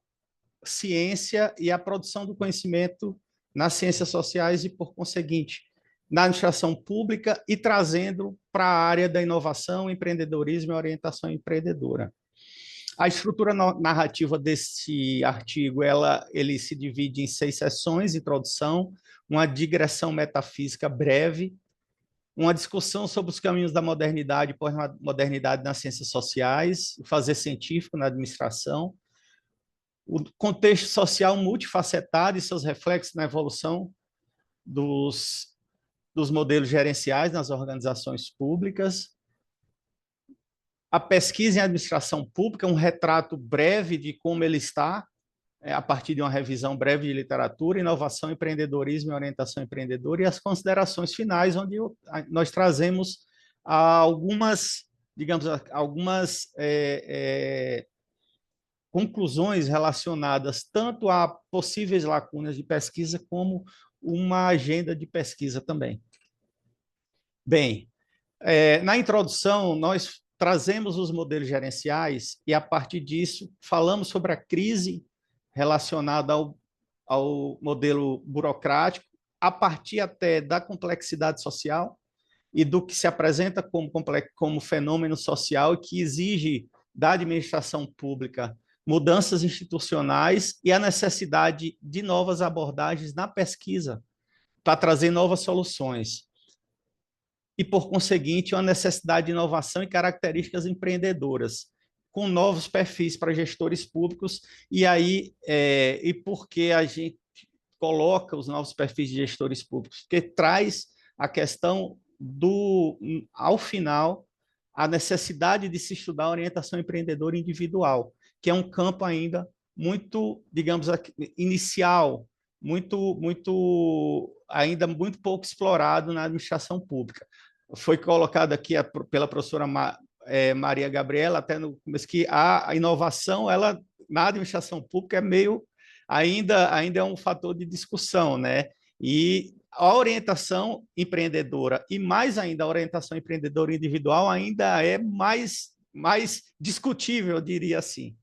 ciência e à produção do conhecimento nas ciências sociais e, por conseguinte, na administração pública, e trazendo para a área da inovação, empreendedorismo e orientação empreendedora. A estrutura narrativa desse artigo, ele se divide em 6 sessões: introdução, uma digressão metafísica breve, uma discussão sobre os caminhos da modernidade e pós-modernidade nas ciências sociais, o fazer científico na administração, o contexto social multifacetado e seus reflexos na evolução dos modelos gerenciais nas organizações públicas, a pesquisa em administração pública, um retrato breve de como ele está, a partir de uma revisão breve de literatura, inovação, empreendedorismo e orientação empreendedora, e as considerações finais, onde nós trazemos algumas, digamos, conclusões relacionadas tanto a possíveis lacunas de pesquisa como uma agenda de pesquisa também. Bem, na introdução, nós trazemos os modelos gerenciais e, a partir disso, falamos sobre a crise relacionada ao modelo burocrático, a partir até da complexidade social e do que se apresenta como fenômeno social que exige da administração pública mudanças institucionais e a necessidade de novas abordagens na pesquisa para trazer novas soluções. E, por conseguinte, uma necessidade de inovação e características empreendedoras, com novos perfis para gestores públicos. E aí, e por que a gente coloca os novos perfis de gestores públicos? Porque traz a questão ao final, a necessidade de se estudar a orientação empreendedora individual, que é um campo ainda muito, digamos, inicial, ainda muito pouco explorado na administração pública. Foi colocado aqui pela professora Maria Gabriela, até no começo, que a inovação, ela, na administração pública, ainda é um fator de discussão, né? E a orientação empreendedora, e mais ainda a orientação empreendedora individual, ainda é mais discutível, eu diria assim.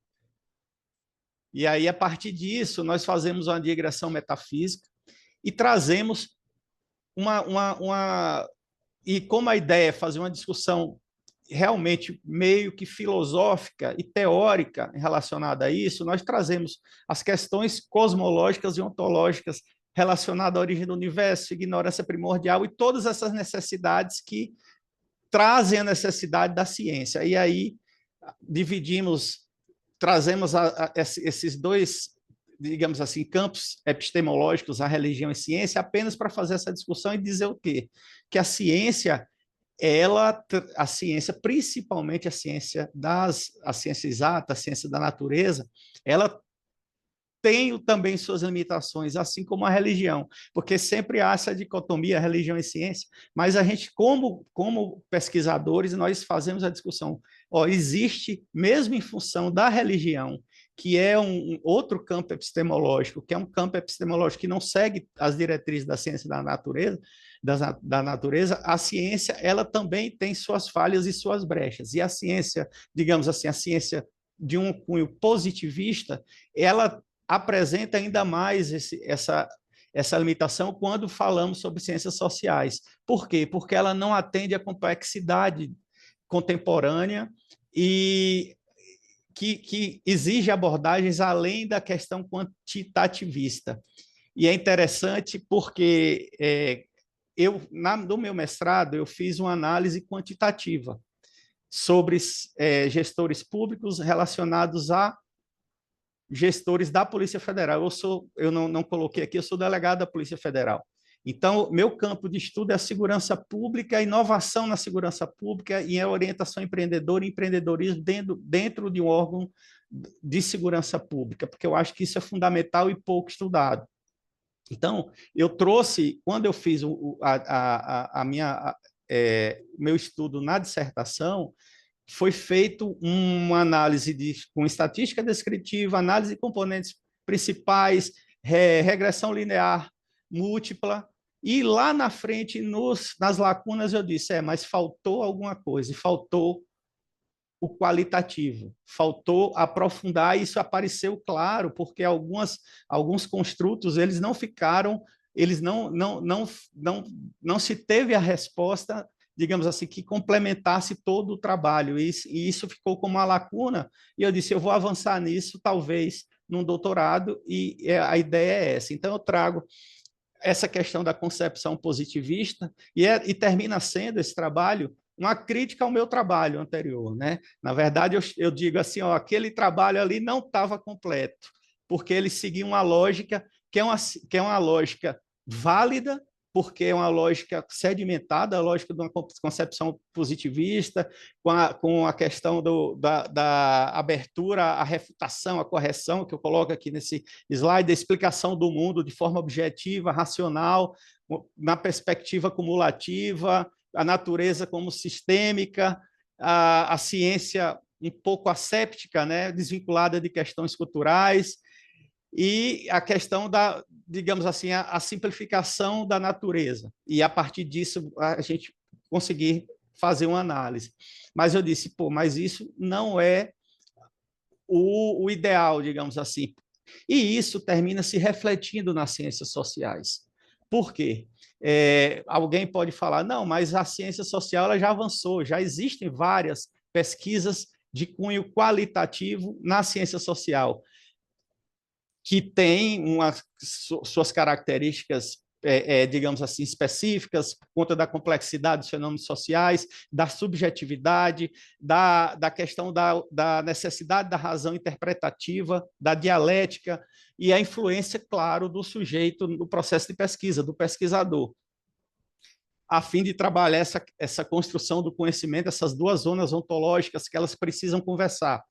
E aí, a partir disso, nós fazemos uma digressão metafísica e trazemos e como a ideia é fazer uma discussão realmente meio que filosófica e teórica relacionada a isso, nós trazemos as questões cosmológicas e ontológicas relacionadas à origem do universo, ignorância primordial e todas essas necessidades que trazem a necessidade da ciência. E aí trazemos esses dois, digamos assim, campos epistemológicos, a religião e ciência, apenas para fazer essa discussão e dizer o quê? Que a ciência a ciência, principalmente a ciência exata, a ciência da natureza, ela tem também suas limitações, assim como a religião, porque sempre há essa dicotomia, religião e ciência, mas a gente, como pesquisadores, nós fazemos a discussão, existe, mesmo em função da religião, que é um outro campo epistemológico, que é um campo epistemológico que não segue as diretrizes da ciência da natureza, da natureza, a ciência, ela também tem suas falhas e suas brechas, e a ciência, digamos assim, a ciência de um cunho positivista, ela apresenta ainda mais essa limitação quando falamos sobre ciências sociais. Por quê? Porque ela não atende à complexidade contemporânea e que exige abordagens além da questão quantitativista. E é interessante porque no meu mestrado, eu fiz uma análise quantitativa sobre gestores públicos relacionados a gestores da Polícia Federal. Eu não coloquei aqui, eu sou delegado da Polícia Federal. Então, meu campo de estudo é a segurança pública, a inovação na segurança pública e a orientação empreendedora e empreendedorismo dentro de um órgão de segurança pública, porque eu acho que isso é fundamental e pouco estudado. Então, eu trouxe, quando eu fiz o meu estudo na dissertação, foi feito uma análise com estatística descritiva, análise de componentes principais, regressão linear múltipla, e lá na frente, nas lacunas, eu disse, mas faltou alguma coisa, e faltou o qualitativo, faltou aprofundar, e isso apareceu claro, porque alguns construtos, eles não ficaram, eles não se teve a resposta, digamos assim, que complementasse todo o trabalho, e isso ficou como uma lacuna, e eu disse, eu vou avançar nisso, talvez, num doutorado, e a ideia é essa. Então, eu trago essa questão da concepção positivista, e termina sendo esse trabalho uma crítica ao meu trabalho anterior, né? Na verdade, eu digo assim, aquele trabalho ali não estava completo, porque ele seguia uma lógica que é uma lógica válida, porque é uma lógica sedimentada, a lógica de uma concepção positivista, com a questão da abertura, a refutação, a correção, que eu coloco aqui nesse slide, a explicação do mundo de forma objetiva, racional, na perspectiva cumulativa, a natureza como sistêmica, a ciência um pouco asséptica, né, desvinculada de questões culturais, e a questão digamos assim, a simplificação da natureza. E, a partir disso, a gente conseguir fazer uma análise. Mas eu disse, mas isso não é o ideal, digamos assim. E isso termina se refletindo nas ciências sociais. Por quê? Alguém pode falar, não, mas a ciência social ela já avançou, já existem várias pesquisas de cunho qualitativo na ciência social, que tem suas características, digamos assim, específicas, por conta da complexidade dos fenômenos sociais, da subjetividade, da questão da necessidade da razão interpretativa, da dialética, e a influência, claro, do sujeito no processo de pesquisa, do pesquisador, a fim de trabalhar essa construção do conhecimento, essas duas zonas ontológicas que elas precisam conversar,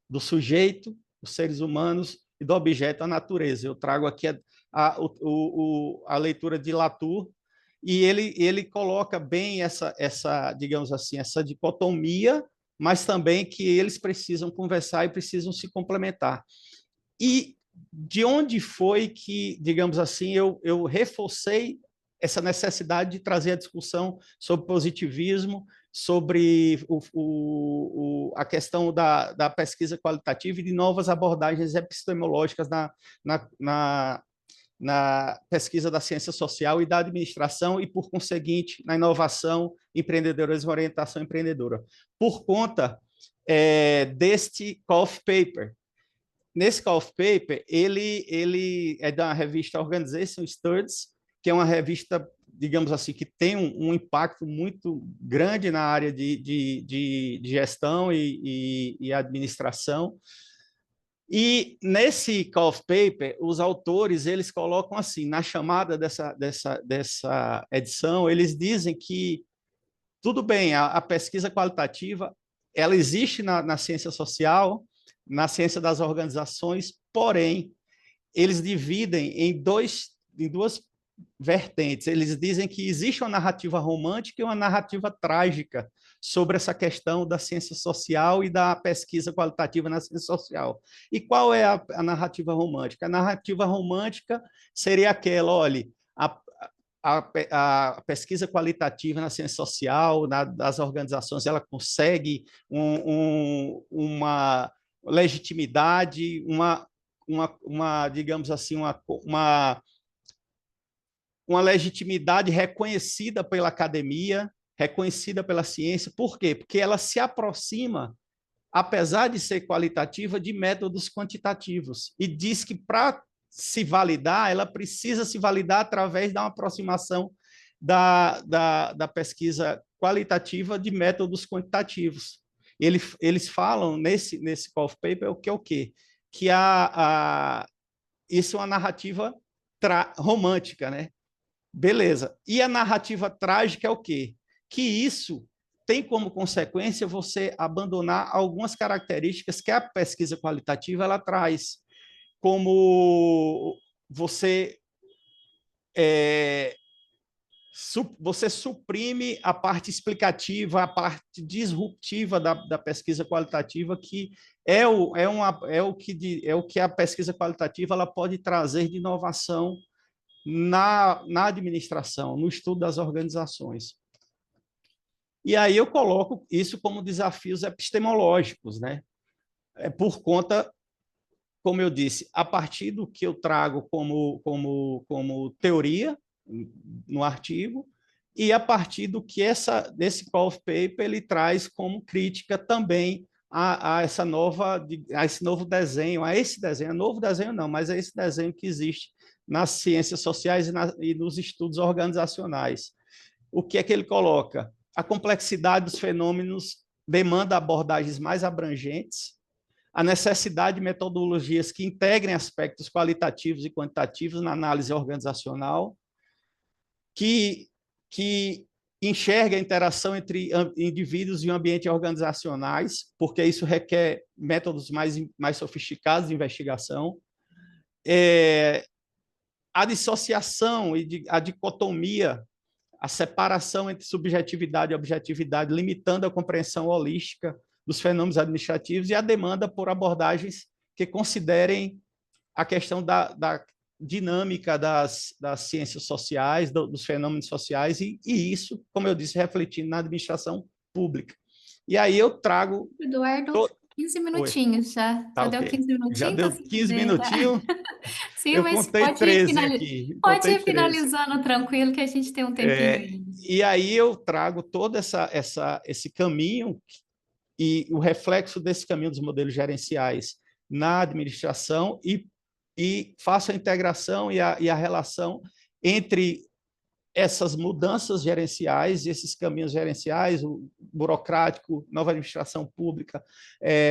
do sujeito, os seres humanos, e do objeto, a natureza. Eu trago aqui a leitura de Latour, e ele coloca bem digamos assim, essa dicotomia, mas também que eles precisam conversar e precisam se complementar. E de onde foi que, digamos assim, eu reforcei essa necessidade de trazer a discussão sobre positivismo, sobre a questão da pesquisa qualitativa e de novas abordagens epistemológicas na pesquisa da ciência social e da administração e, por conseguinte, na inovação, empreendedorismo e orientação empreendedora, por conta deste call-off paper. Nesse call-off paper, ele é da revista Organization Studies, que é uma revista, digamos assim, que tem um impacto muito grande na área de gestão e administração. E nesse call-off paper, os autores eles colocam assim, na chamada dessa edição, eles dizem que tudo bem, a pesquisa qualitativa, ela existe na ciência social, na ciência das organizações, porém, eles dividem em duas vertentes. Eles dizem que existe uma narrativa romântica e uma narrativa trágica sobre essa questão da ciência social e da pesquisa qualitativa na ciência social. E qual é a narrativa romântica? A narrativa romântica seria aquela, olha, a pesquisa qualitativa na ciência social, das organizações, ela consegue uma legitimidade, digamos assim, uma legitimidade reconhecida pela academia, reconhecida pela ciência. Por quê? Porque ela se aproxima, apesar de ser qualitativa, de métodos quantitativos. E diz que para se validar, ela precisa se validar através da aproximação da pesquisa qualitativa de métodos quantitativos. Eles falam nesse call of paper o quê? Que isso é uma narrativa romântica, né? Beleza. E a narrativa trágica é o quê? Que isso tem como consequência você abandonar algumas características que a pesquisa qualitativa ela traz, como você você suprime a parte explicativa, a parte disruptiva da pesquisa qualitativa, que é o que a pesquisa qualitativa ela pode trazer de inovação na administração, no estudo das organizações. E aí eu coloco isso como desafios epistemológicos, né? Por conta, como eu disse, a partir do que eu trago como teoria no artigo, e a partir do que desse call of paper ele traz como crítica também a esse novo desenho, novo desenho não, mas a esse desenho que existe nas ciências sociais e nos estudos organizacionais. O que é que ele coloca? A complexidade dos fenômenos demanda abordagens mais abrangentes, a necessidade de metodologias que integrem aspectos qualitativos e quantitativos na análise organizacional, que enxerga a interação entre indivíduos e o ambiente organizacionais, porque isso requer métodos mais sofisticados de investigação, a dissociação e a dicotomia, a separação entre subjetividade e objetividade, limitando a compreensão holística dos fenômenos administrativos e a demanda por abordagens que considerem a questão da dinâmica das ciências sociais, dos fenômenos sociais, e isso, como eu disse, refletindo na administração pública. E aí eu trago... Eduardo, 15 minutinhos já. Tá, já deu 15 minutinhos? Já deu 15 minutinhos? Sim, eu mas contei 13 aqui. Pode ir finalizando tranquilo, que a gente tem um tempinho aí. E aí eu trago todo esse caminho e o reflexo desse caminho dos modelos gerenciais na administração e faço a integração e a relação entre essas mudanças gerenciais, esses caminhos gerenciais, o burocrático, nova administração pública,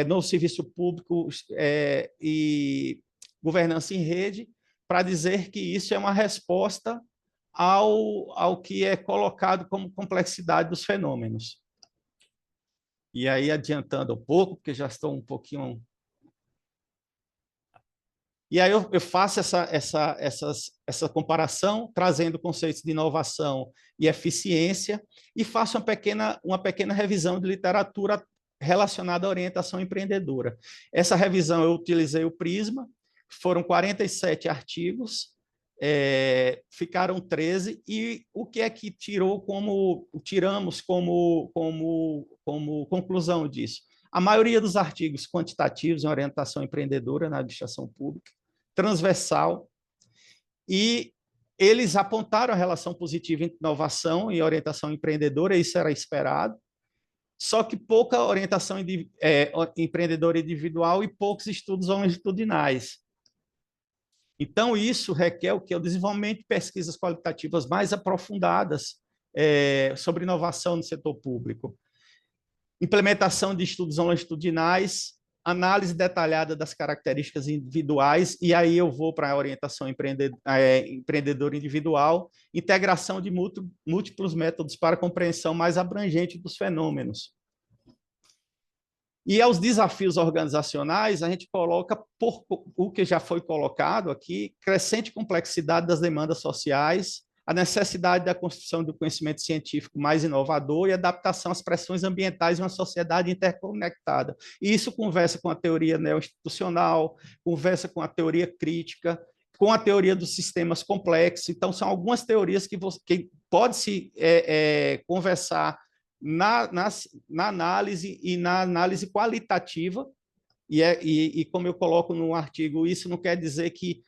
novo serviço público e governança em rede, para dizer que isso é uma resposta ao que é colocado como complexidade dos fenômenos. E aí, adiantando um pouco, porque já estou um pouquinho... E aí eu faço essa comparação, trazendo conceitos de inovação e eficiência, e faço uma pequena revisão de literatura relacionada à orientação empreendedora. Essa revisão eu utilizei o Prisma, foram 47 artigos, ficaram 13, e o que é que tiramos como conclusão disso? A maioria dos artigos quantitativos em orientação empreendedora na administração pública, transversal, e eles apontaram a relação positiva entre inovação e orientação empreendedora, isso era esperado, só que pouca orientação empreendedora individual e poucos estudos longitudinais. Então, isso requer o desenvolvimento de pesquisas qualitativas mais aprofundadas sobre inovação no setor público. Implementação de estudos longitudinais análise detalhada das características individuais, e aí eu vou para a orientação empreendedor individual, integração de múltiplos métodos para compreensão mais abrangente dos fenômenos. E aos desafios organizacionais, a gente coloca, por o que já foi colocado aqui, crescente complexidade das demandas sociais, a necessidade da construção do conhecimento científico mais inovador e adaptação às pressões ambientais em uma sociedade interconectada. E isso conversa com a teoria neo-institucional, conversa com a teoria crítica, com a teoria dos sistemas complexos. Então, são algumas teorias que pode-se conversar na análise e na análise qualitativa, e como eu coloco no artigo, isso não quer dizer que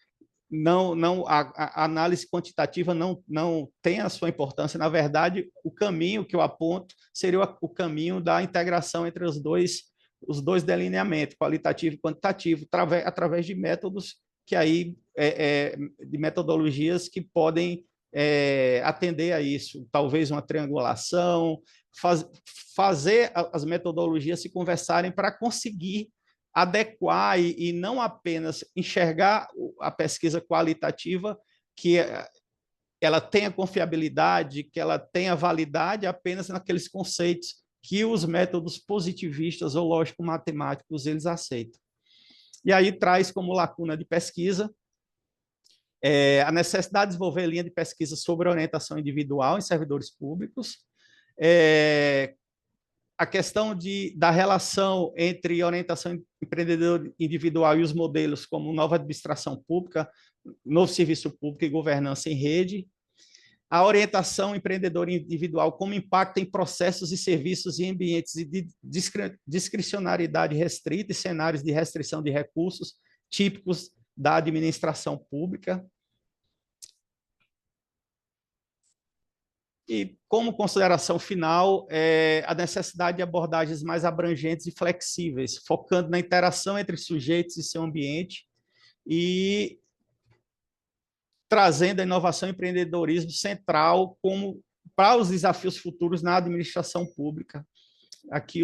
a análise quantitativa não tem a sua importância. Na verdade, o caminho que eu aponto seria o caminho da integração entre os dois delineamentos, qualitativo e quantitativo, através de métodos que aí de metodologias que podem atender a isso, talvez uma triangulação, fazer as metodologias se conversarem para conseguir adequar e não apenas enxergar a pesquisa qualitativa, que ela tenha confiabilidade, que ela tenha validade apenas naqueles conceitos que os métodos positivistas ou lógico-matemáticos eles aceitam. E aí traz como lacuna de pesquisa a necessidade de desenvolver linha de pesquisa sobre orientação individual em servidores públicos, a questão da relação entre orientação empreendedor individual e os modelos como nova administração pública, novo serviço público e governança em rede, a orientação empreendedora individual como impacto em processos e serviços e ambientes de discricionariedade restrita e cenários de restrição de recursos típicos da administração pública. E, como consideração final, a necessidade de abordagens mais abrangentes e flexíveis, focando na interação entre sujeitos e seu ambiente e trazendo a inovação e empreendedorismo central para os desafios futuros na administração pública. Aqui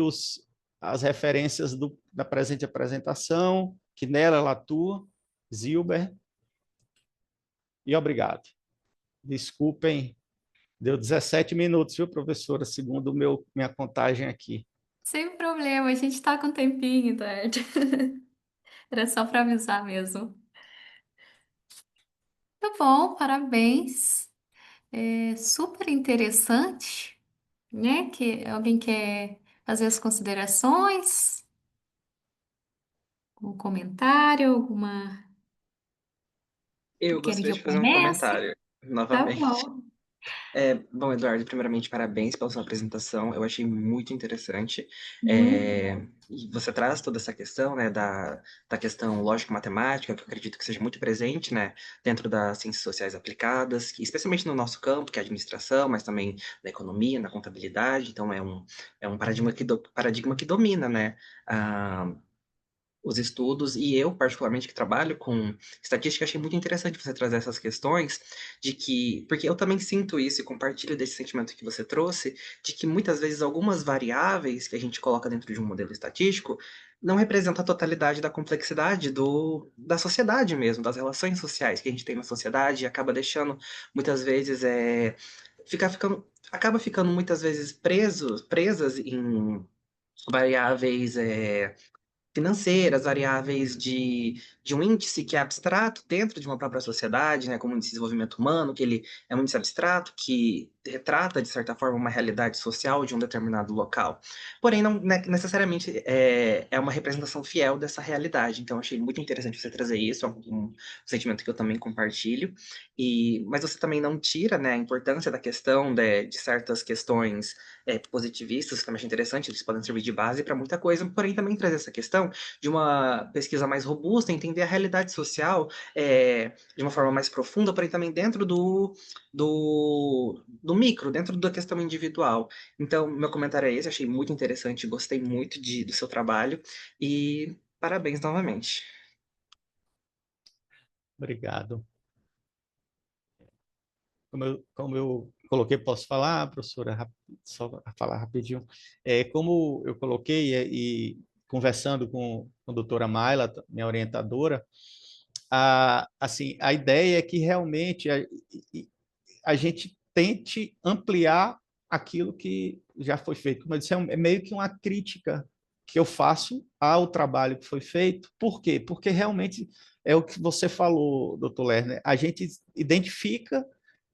as referências da presente apresentação, que nela ela atua, Zilber, e obrigado. Desculpem. Deu 17 minutos, viu, professora? Segundo minha contagem aqui. Sem problema, a gente tá com um tempinho, Eduardo. Era só para avisar mesmo. Tá bom, parabéns. É super interessante, né? Que alguém quer fazer as considerações, um comentário, alguma. Eu Querem que gostaria eu de fazer um comece? comentário, Tá novamente. bom. Bom, Eduardo, primeiramente, parabéns pela sua apresentação. Eu achei muito interessante. Muito. E você traz toda essa questão, né, da questão lógico-matemática, que eu acredito que seja muito presente, né, dentro das ciências sociais aplicadas, especialmente no nosso campo, que é a administração, mas também na economia, na contabilidade. Então, é um paradigma que domina, né, os estudos, e eu, particularmente, que trabalho com estatística, achei muito interessante você trazer essas questões porque eu também sinto isso e compartilho desse sentimento que você trouxe, de que muitas vezes algumas variáveis que a gente coloca dentro de um modelo estatístico não representam a totalidade da complexidade da sociedade mesmo, das relações sociais que a gente tem na sociedade, e acaba deixando, muitas vezes, acaba ficando muitas vezes presas em variáveis financeiras, variáveis de um índice que é abstrato dentro de uma própria sociedade, né, como o índice de desenvolvimento humano, que ele é um índice abstrato que retrata, de certa forma, uma realidade social de um determinado local. Porém, não necessariamente é uma representação fiel dessa realidade. Então, achei muito interessante você trazer isso, é um sentimento que eu também compartilho. Mas você também não tira, né, a importância da questão de certas questões positivistas, que eu também achei interessante, eles podem servir de base para muita coisa, porém também trazer essa questão de uma pesquisa mais robusta, entender a realidade social de uma forma mais profunda, porém também dentro do micro, dentro da questão individual. Então, meu comentário é esse, achei muito interessante, gostei muito do seu trabalho e parabéns novamente. Obrigado. Como eu coloquei, posso falar, professora? Só falar rapidinho. Como eu coloquei, e conversando com a doutora Mayla, minha orientadora, assim, a ideia é que realmente a gente tente ampliar aquilo que já foi feito. Como eu disse, é meio que uma crítica que eu faço ao trabalho que foi feito. Por quê? Porque realmente é o que você falou, doutor Lerner, a gente identifica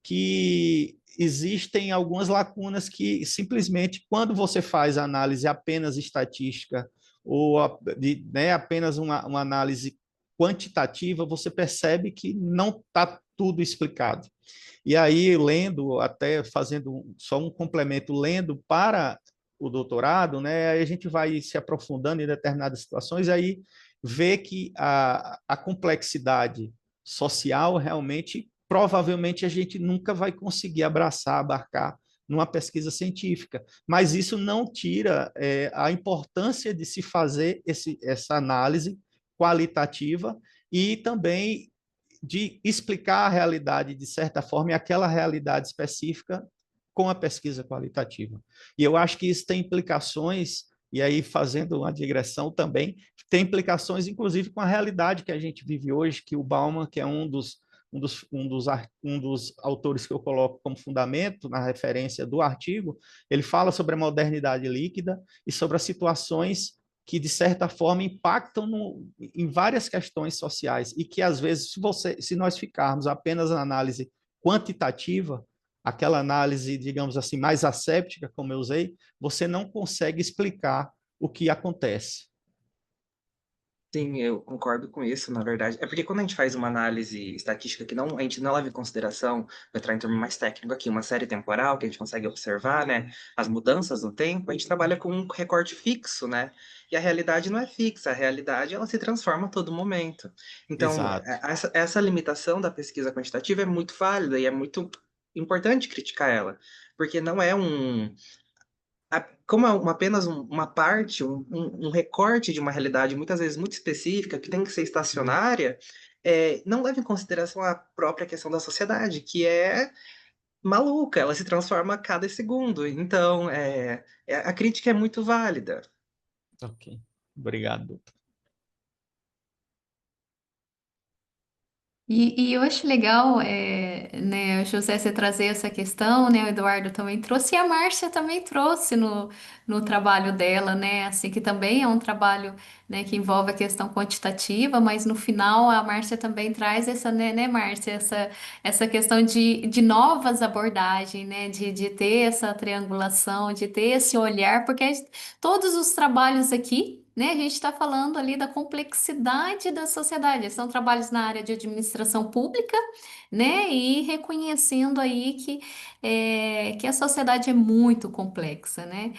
que existem algumas lacunas que simplesmente, quando você faz a análise apenas estatística ou né, apenas uma análise quantitativa, você percebe que não está tudo explicado. E aí, lendo, até fazendo só um complemento, lendo para o doutorado, né, aí a gente vai se aprofundando em determinadas situações, e aí vê que a complexidade social realmente, provavelmente a gente nunca vai conseguir abraçar, abarcar numa pesquisa científica, mas isso não tira a importância de se fazer essa análise qualitativa e também de explicar a realidade de certa forma e aquela realidade específica com a pesquisa qualitativa. E eu acho que isso tem implicações, e aí fazendo uma digressão também, tem implicações inclusive com a realidade que a gente vive hoje, que o Bauman, que é um dos autores que eu coloco como fundamento na referência do artigo, ele fala sobre a modernidade líquida e sobre as situações que, de certa forma, impactam em várias questões sociais e que, às vezes, se nós ficarmos apenas na análise quantitativa, aquela análise, digamos assim, mais asséptica, como eu usei, você não consegue explicar o que acontece. Sim, eu concordo com isso, na verdade. É porque quando a gente faz uma análise estatística que não, a gente não leva em consideração, vou entrar em termo mais técnico aqui, uma série temporal que a gente consegue observar, né, as mudanças no tempo, a gente trabalha com um recorte fixo, né? E a realidade não é fixa, a realidade ela se transforma a todo momento. Então, Exato. essa limitação da pesquisa quantitativa é muito válida e é muito importante criticar ela, porque não é como é apenas uma parte, um recorte de uma realidade muitas vezes muito específica, que tem que ser estacionária, não leva em consideração a própria questão da sociedade, que é maluca, ela se transforma a cada segundo. Então, a crítica é muito válida. Ok. Obrigado. E eu acho legal, né, o José, você trazer essa questão, né, o Eduardo também trouxe, e a Márcia também trouxe no trabalho dela, né, assim, que também é um trabalho, né, que envolve a questão quantitativa, mas no final a Márcia também traz essa, né, Márcia, essa questão de novas abordagens, né, de ter essa triangulação, de ter esse olhar, porque todos os trabalhos aqui, né? A gente está falando ali da complexidade da sociedade. São trabalhos na área de administração pública, né? E reconhecendo aí que a sociedade é muito complexa, né?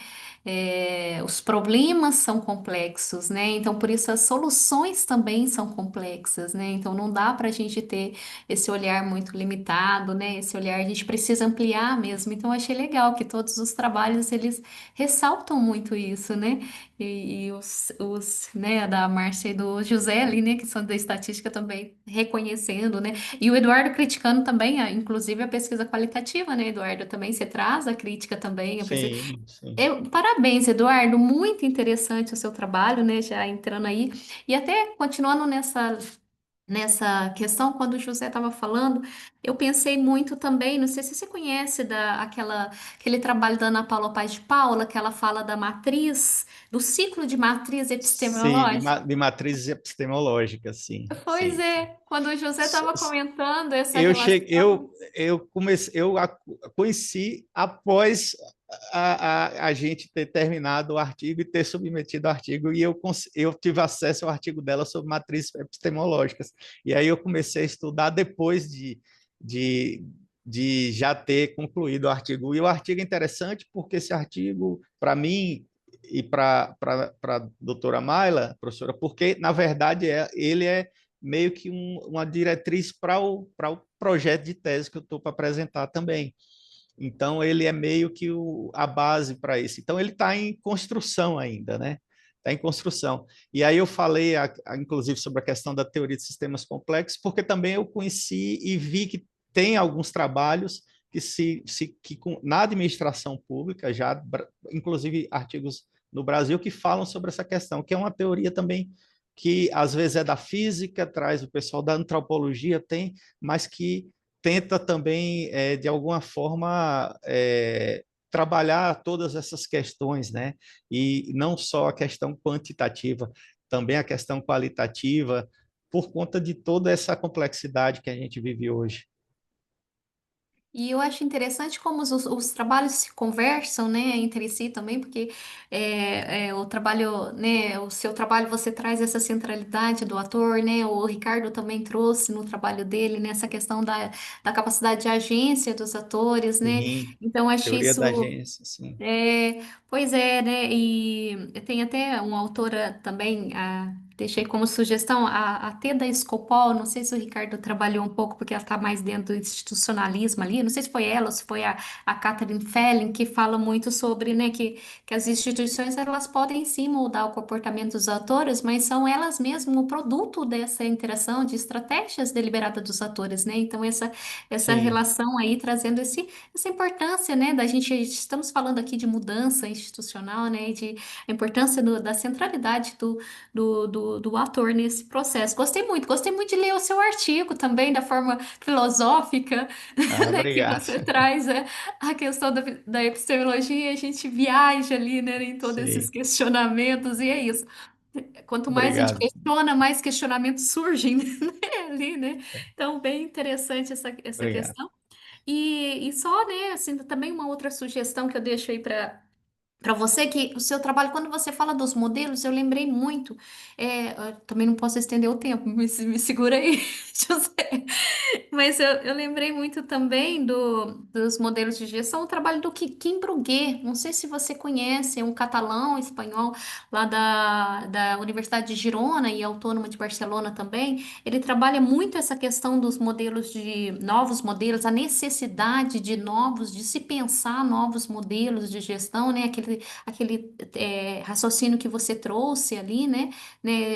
Os problemas são complexos, né? Então, por isso, as soluções também são complexas, né? Então, não dá para a gente ter esse olhar muito limitado, né? Esse olhar a gente precisa ampliar mesmo. Então, eu achei legal que todos os trabalhos eles ressaltam muito isso, né? E né, da Márcia e do José ali, né, que são da estatística também reconhecendo, né? E o Eduardo criticando também, inclusive a pesquisa qualitativa, né, Eduardo? Também você traz a crítica também, a pesquisa. Sim, sim. Parabéns, Eduardo, muito interessante o seu trabalho, né, já entrando aí. E até continuando nessa questão, quando o José estava falando, eu pensei muito também, não sei se você conhece aquele trabalho da Ana Paula Paz de Paula, que ela fala da matriz, do ciclo de matriz Sim, epistemológica. de matrizes epistemológicas, sim, Pois sim, sim. é, quando o José estava comentando essa Eu cheguei, relação. conheci após a gente ter terminado o artigo e ter submetido o artigo, e eu tive acesso ao artigo dela sobre matrizes epistemológicas. E aí eu comecei a estudar depois de, de já ter concluído o artigo. E o artigo é interessante porque esse artigo, para mim, e para a doutora Mayla, professora, porque, na verdade, ele é meio que uma diretriz para o projeto de tese que eu estou para apresentar também. Então, ele é meio que a base para isso. Então, ele está em construção ainda, né? Está em construção. E aí eu falei, inclusive, sobre a questão da teoria de sistemas complexos, porque também eu conheci e vi que tem alguns trabalhos que na administração pública, já, inclusive artigos no Brasil que falam sobre essa questão, que é uma teoria também que às vezes é da física, traz o pessoal da antropologia, tem, mas que tenta também, de alguma forma, trabalhar todas essas questões, né? E não só a questão quantitativa, também a questão qualitativa, por conta de toda essa complexidade que a gente vive hoje. E eu acho interessante como os trabalhos se conversam, né, entre si também, porque o trabalho, né, o seu trabalho você traz essa centralidade do ator, né, o Ricardo também trouxe no trabalho dele, né, essa questão da capacidade de agência dos atores, né, Sim, então achei teoria da isso agência, sim. pois é, né? E tem até uma autora também, deixei como sugestão, a Teda Skopol, não sei se o Ricardo trabalhou um pouco, porque ela está mais dentro do institucionalismo ali, não sei se foi ela ou se foi a Catherine Felling, que fala muito sobre, né, que as instituições, elas podem sim moldar o comportamento dos atores, mas são elas mesmas o produto dessa interação de estratégias deliberadas dos atores, né? Então, essa Sim, relação aí trazendo essa importância, né, da gente, estamos falando aqui de mudança institucional, né, e de a importância da centralidade do ator nesse processo. Gostei muito de ler o seu artigo também, da forma filosófica, ah, né, que obrigado. você traz, a questão da epistemologia, a gente viaja ali, né, em todos esses Sim, questionamentos, e é isso. Quanto mais a gente obrigado, questiona, mais questionamentos surgem, né, ali, né? Então, bem interessante essa obrigado. questão. E só, né, assim, também uma outra sugestão que eu deixo aí para você, que o seu trabalho, quando você fala dos modelos, eu lembrei muito, eu também não posso estender o tempo, me segura aí, José. Mas eu lembrei muito também dos modelos de gestão, o trabalho do Kim Bruguer. Não sei se você conhece, é um catalão espanhol lá da Universidade de Girona e Autônoma de Barcelona também. Ele trabalha muito essa questão dos modelos de novos modelos, a necessidade de novos, de se pensar novos modelos de gestão, né? Aquele raciocínio que você trouxe ali, né?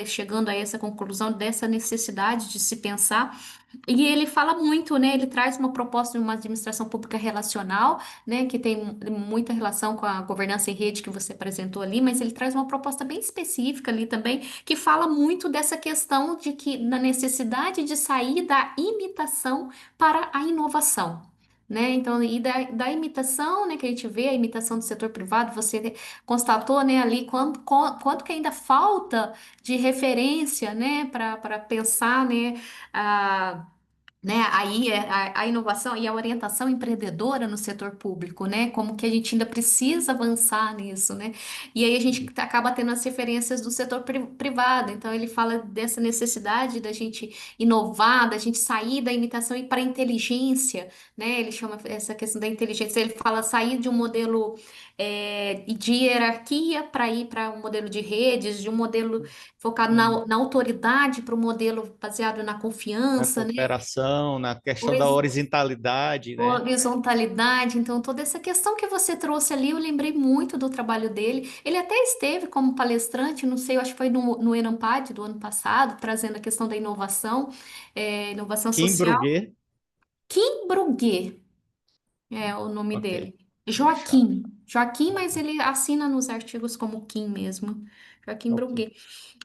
Chegando a essa conclusão dessa necessidade de se pensar. E ele fala muito, né? Ele traz uma proposta de uma administração pública relacional, né? Que tem muita relação com a governança em rede que você apresentou ali, mas ele traz uma proposta bem específica ali também, que fala muito dessa questão de que na necessidade de sair da imitação para a inovação. Né? Então, e da imitação, né, que a gente vê, a imitação do setor privado, você constatou, né, ali quanto que ainda falta de referência, né, para pensar, né, aí a inovação e a orientação empreendedora no setor público, né? Como que a gente ainda precisa avançar nisso, né? E aí a gente acaba tendo as referências do setor privado. Então ele fala dessa necessidade da gente inovar, da gente sair da imitação e ir para a inteligência, né? Ele chama essa questão da inteligência. Ele fala sair de um modelo de hierarquia para ir para um modelo de redes, de um modelo focado Sim. na autoridade para um modelo baseado na Na confiança, né? cooperação, na questão da Horiz- horizontalidade, né? Horizontalidade, então toda essa questão que você trouxe ali, eu lembrei muito do trabalho dele. Ele até esteve como palestrante, não sei, eu acho que foi no Enampad do ano passado, trazendo a questão da inovação, inovação Kim social. Bruguer, Kim Bruguer é o nome ok, dele. vou deixar, Joaquim, mas ok, ele assina nos artigos como Kim mesmo. Joaquim ok. Bruguer.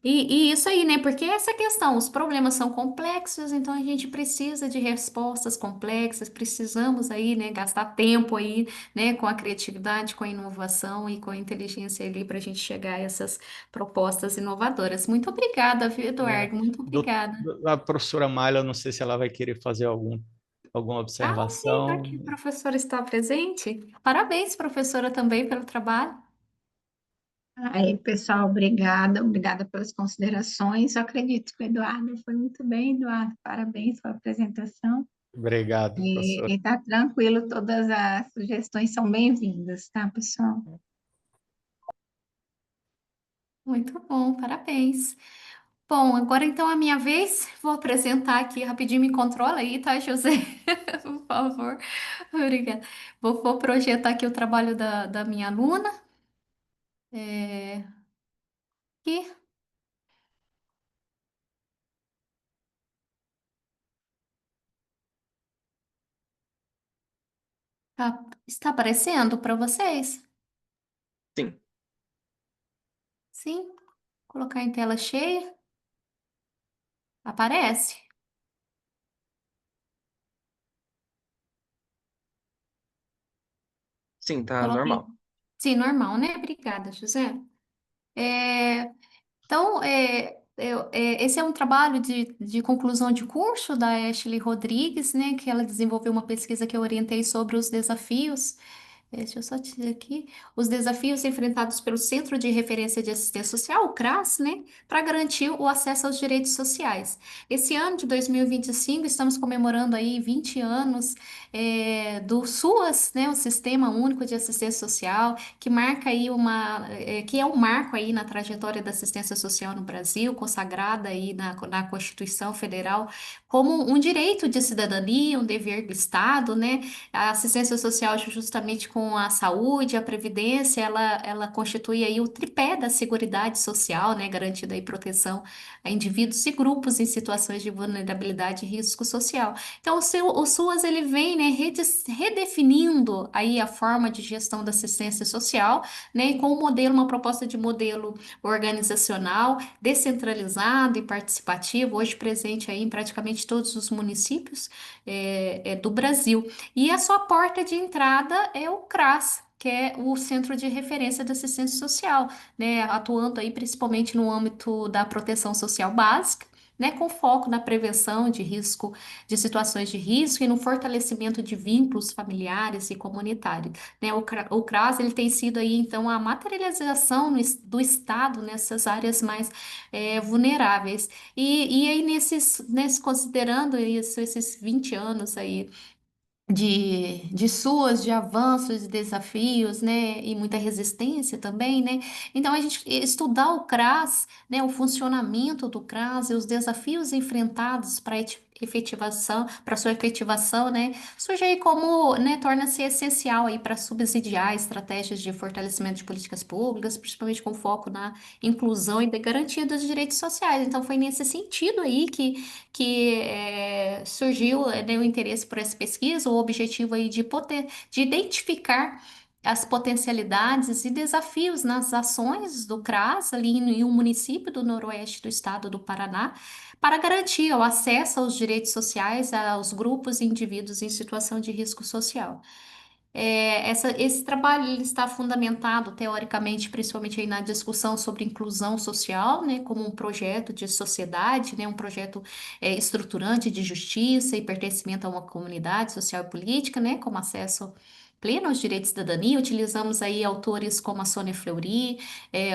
E isso aí, né? Porque essa questão, os problemas são complexos, então a gente precisa de respostas complexas, precisamos aí, né, gastar tempo aí, né, com a criatividade, com a inovação e com a inteligência ali para a gente chegar a essas propostas inovadoras. Muito obrigada, viu, É, Eduardo? Muito obrigada. a professora Mayla, eu não sei se ela vai querer fazer alguma Ah, sim, já observação. que a professora está presente. Parabéns, professora, também pelo trabalho. Aí, pessoal, obrigada pelas considerações. Eu acredito que o Eduardo foi muito bem, Eduardo. Parabéns pela apresentação. Obrigado, professora. E tá tranquilo, todas as sugestões são bem-vindas, tá, pessoal? Muito bom, parabéns. Bom, agora então é a minha vez. Vou apresentar aqui rapidinho, me controla aí, tá, José? Por favor. Obrigada. Vou projetar aqui o trabalho da minha aluna. Aqui. Está aparecendo para vocês? Sim. Sim, colocar em tela cheia, aparece. Sim, tá Coloquei. normal. Sim, normal, né? Obrigada, José. É, então, esse é um trabalho de conclusão de curso da Ashley Rodrigues, né? Que ela desenvolveu uma pesquisa que eu orientei sobre os desafios. Deixa eu só te dizer aqui, os desafios enfrentados pelo Centro de Referência de Assistência Social, o CRAS, né, para garantir o acesso aos direitos sociais. Esse ano de 2025, estamos comemorando aí 20 anos do SUAS, né, o Sistema Único de Assistência Social, que marca aí que é um marco aí na trajetória da assistência social no Brasil, consagrada aí na Constituição Federal como um direito de cidadania, um dever do Estado, né? A assistência social, justamente com a saúde, a previdência, ela constitui aí o tripé da seguridade social, né, garantindo aí proteção a indivíduos e grupos em situações de vulnerabilidade e risco social. Então, o SUAS, ele vem, né, redefinindo aí a forma de gestão da assistência social, né, com um modelo, uma proposta de modelo organizacional, descentralizado e participativo, hoje presente aí em praticamente todos os municípios do Brasil. E a sua porta de entrada é o CRAS, que é o Centro de Referência da Assistência Social, né, atuando aí principalmente no âmbito da proteção social básica, né, com foco na prevenção de risco, de situações de risco e no fortalecimento de vínculos familiares e comunitários, né? O CRAS, ele tem sido aí então a materialização do Estado nessas áreas mais vulneráveis. E aí considerando isso, esses 20 anos aí de suas, de avanços e desafios, né, e muita resistência também, né? Então a gente estudar o CRAS, né, o funcionamento do CRAS e os desafios enfrentados para efetivação, para sua efetivação, né, surge aí como, né, torna-se essencial aí para subsidiar estratégias de fortalecimento de políticas públicas, principalmente com foco na inclusão e da garantia dos direitos sociais. Então foi nesse sentido aí que surgiu, né, o interesse por essa pesquisa, o objetivo aí de identificar as potencialidades e desafios nas ações do CRAS, ali em um município do noroeste do estado do Paraná, para garantir o acesso aos direitos sociais aos grupos e indivíduos em situação de risco social. Esse trabalho ele está fundamentado teoricamente, principalmente aí na discussão sobre inclusão social, né, como um projeto de sociedade, né, um projeto estruturante de justiça e pertencimento a uma comunidade social e política, né, como acesso pleno aos direitos de cidadania. Utilizamos aí autores como a Sônia Fleury,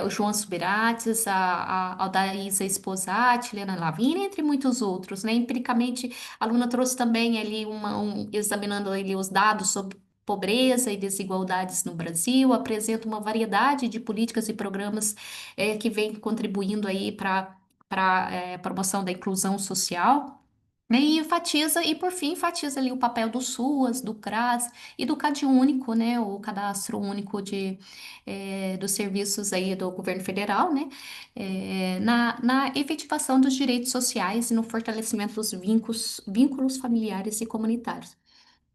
o João Subirates, a Aldaísa Esposati, Helena Lavini, entre muitos outros, né. Empiricamente, a aluna trouxe também ali examinando ali os dados sobre pobreza e desigualdades no Brasil, apresenta uma variedade de políticas e programas que vem contribuindo aí para a promoção da inclusão social. Né, e enfatiza, e por fim, enfatiza ali o papel do SUAS, do CRAS e do CadÚnico, né, o Cadastro Único dos Serviços aí do Governo Federal, né, na efetivação dos direitos sociais e no fortalecimento dos vínculos familiares e comunitários.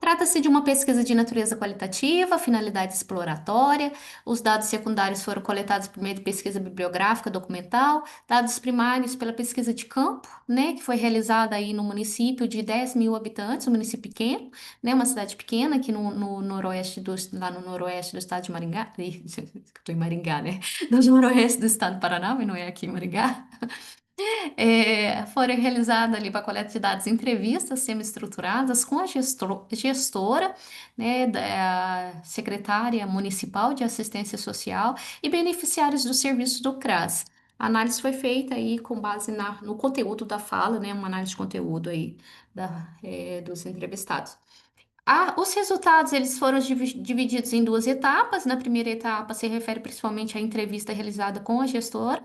Trata-se de uma pesquisa de natureza qualitativa, finalidade exploratória. Os dados secundários foram coletados por meio de pesquisa bibliográfica documental, dados primários pela pesquisa de campo, né, que foi realizada aí no município de 10 mil habitantes, um município pequeno, né, uma cidade pequena aqui no noroeste lá no noroeste do estado de Maringá. Estou em Maringá, né? No noroeste do estado do Paraná, mas não é aqui em Maringá. Foram realizadas ali para coleta de dados entrevistas semi-estruturadas com a gestora, né, da secretária municipal de assistência social e beneficiários do serviço do CRAS. A análise foi feita aí com base no conteúdo da fala, né, uma análise de conteúdo aí dos entrevistados. Os resultados eles foram divididos em duas etapas. Na primeira etapa se refere principalmente à entrevista realizada com a gestora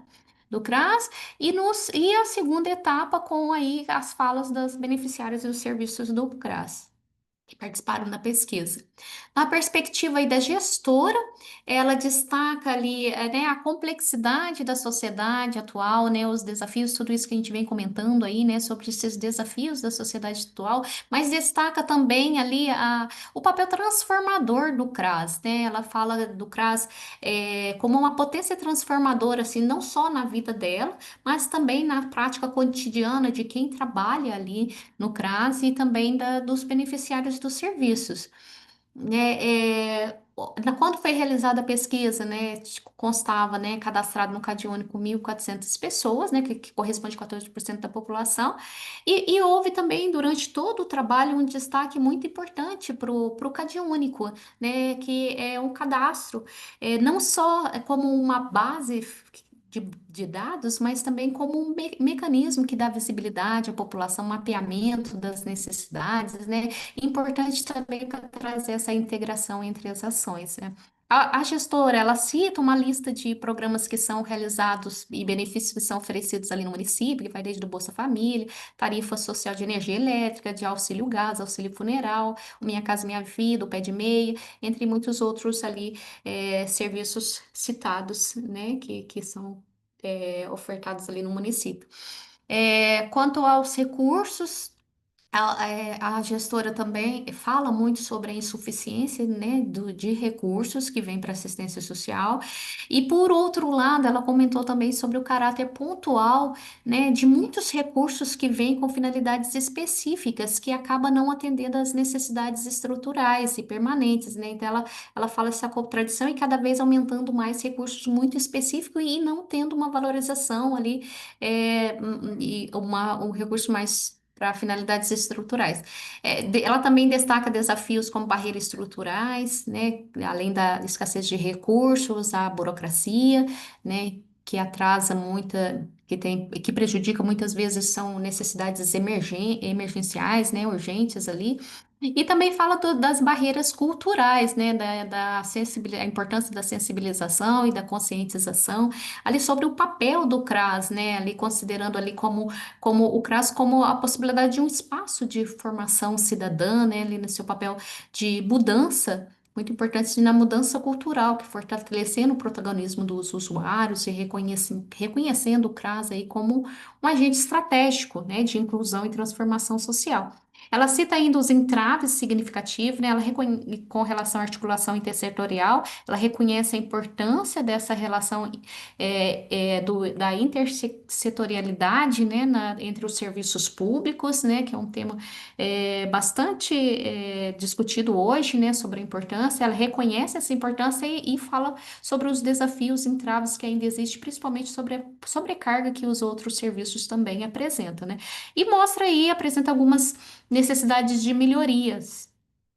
do CRAS e a segunda etapa com aí as falas das beneficiárias dos serviços do CRAS. que participaram da pesquisa. Na perspectiva aí da gestora, ela destaca ali, né, a complexidade da sociedade atual, né, os desafios, tudo isso que a gente vem comentando aí, né, sobre esses desafios da sociedade atual, mas destaca também ali o papel transformador do CRAS, né? Ela fala do CRAS como uma potência transformadora, assim, não só na vida dela, mas também na prática cotidiana de quem trabalha ali no CRAS e também dos beneficiários dos serviços. Quando foi realizada a pesquisa, né, constava, né, cadastrado no CadÚnico 1.400 pessoas, né, que corresponde a 14% da população, e houve também, durante todo o trabalho, um destaque muito importante para o CadÚnico, né, que é um cadastro, não só como uma base de dados, mas também como um mecanismo que dá visibilidade à população, mapeamento das necessidades, né? Importante também para trazer essa integração entre as ações, né? A gestora, ela cita uma lista de programas que são realizados e benefícios que são oferecidos ali no município, que vai desde o Bolsa Família, tarifa social de energia elétrica, de auxílio gás, auxílio funeral, o Minha Casa Minha Vida, o Pé de Meia, entre muitos outros ali, serviços citados, né, que são ofertados ali no município. Quanto aos recursos, a gestora também fala muito sobre a insuficiência, né, de recursos que vem para assistência social. E, por outro lado, ela comentou também sobre o caráter pontual, né, de muitos recursos que vêm com finalidades específicas, que acaba não atendendo às necessidades estruturais e permanentes, né? Então, ela fala essa contradição e cada vez aumentando mais recursos muito específicos e não tendo uma valorização ali, e um recurso mais para finalidades estruturais. Ela também destaca desafios como barreiras estruturais, né, além da escassez de recursos, a burocracia, né, que atrasa muita, que prejudica muitas vezes são necessidades emergenciais, né, urgentes ali. E também fala das barreiras culturais, né, a importância da sensibilização e da conscientização, ali sobre o papel do CRAS, né, ali considerando ali como o CRAS como a possibilidade de um espaço de formação cidadã, né, ali no seu papel de mudança, muito importante na mudança cultural, que fortalecendo o protagonismo dos usuários e reconhecendo o CRAS aí como um agente estratégico, né, de inclusão e transformação social. Ela cita ainda os entraves significativos, né? Com relação à articulação intersetorial, ela reconhece a importância dessa relação da intersetorialidade, né, entre os serviços públicos, né, que é um tema bastante discutido hoje, né, sobre a importância. Ela reconhece essa importância e fala sobre os desafios, entraves que ainda existem, principalmente sobre a sobrecarga que os outros serviços também apresentam, né? E apresenta algumas necessidades de melhorias,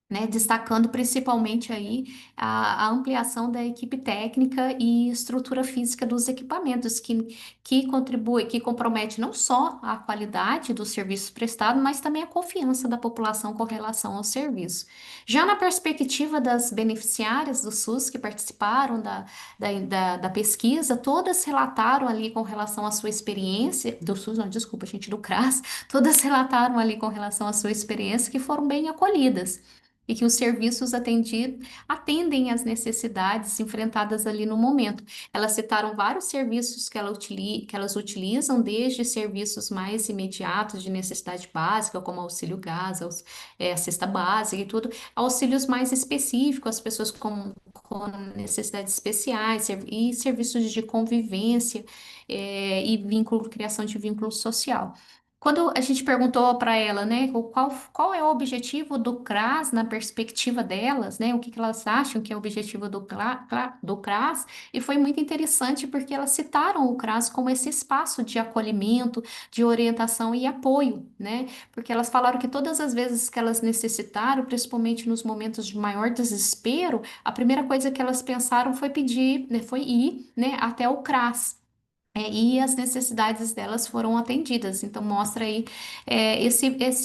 né, destacando principalmente aí a ampliação da equipe técnica e estrutura física dos equipamentos, que contribui, que compromete não só a qualidade dos serviços prestados, mas também a confiança da população com relação ao serviço. Já na perspectiva das beneficiárias do SUS que participaram da pesquisa, todas relataram ali com relação à sua experiência, do SUS, não, desculpa, gente, do CRAS, todas relataram ali com relação à sua experiência que foram bem acolhidas e que os serviços atendem às necessidades enfrentadas ali no momento. Elas citaram vários serviços que elas utilizam, desde serviços mais imediatos de necessidade básica, como auxílio gás, a cesta básica e tudo, auxílios mais específicos às pessoas com necessidades especiais e serviços de convivência, e criação de vínculo social. Quando a gente perguntou para ela, né, qual é o objetivo do CRAS na perspectiva delas, né, o que elas acham que é o objetivo do CRAS, e foi muito interessante porque elas citaram o CRAS como esse espaço de acolhimento, de orientação e apoio, né, porque elas falaram que todas as vezes que elas necessitaram, principalmente nos momentos de maior desespero, a primeira coisa que elas pensaram foi pedir, né, foi ir, né, até o CRAS. e as necessidades delas foram atendidas. Então, mostra aí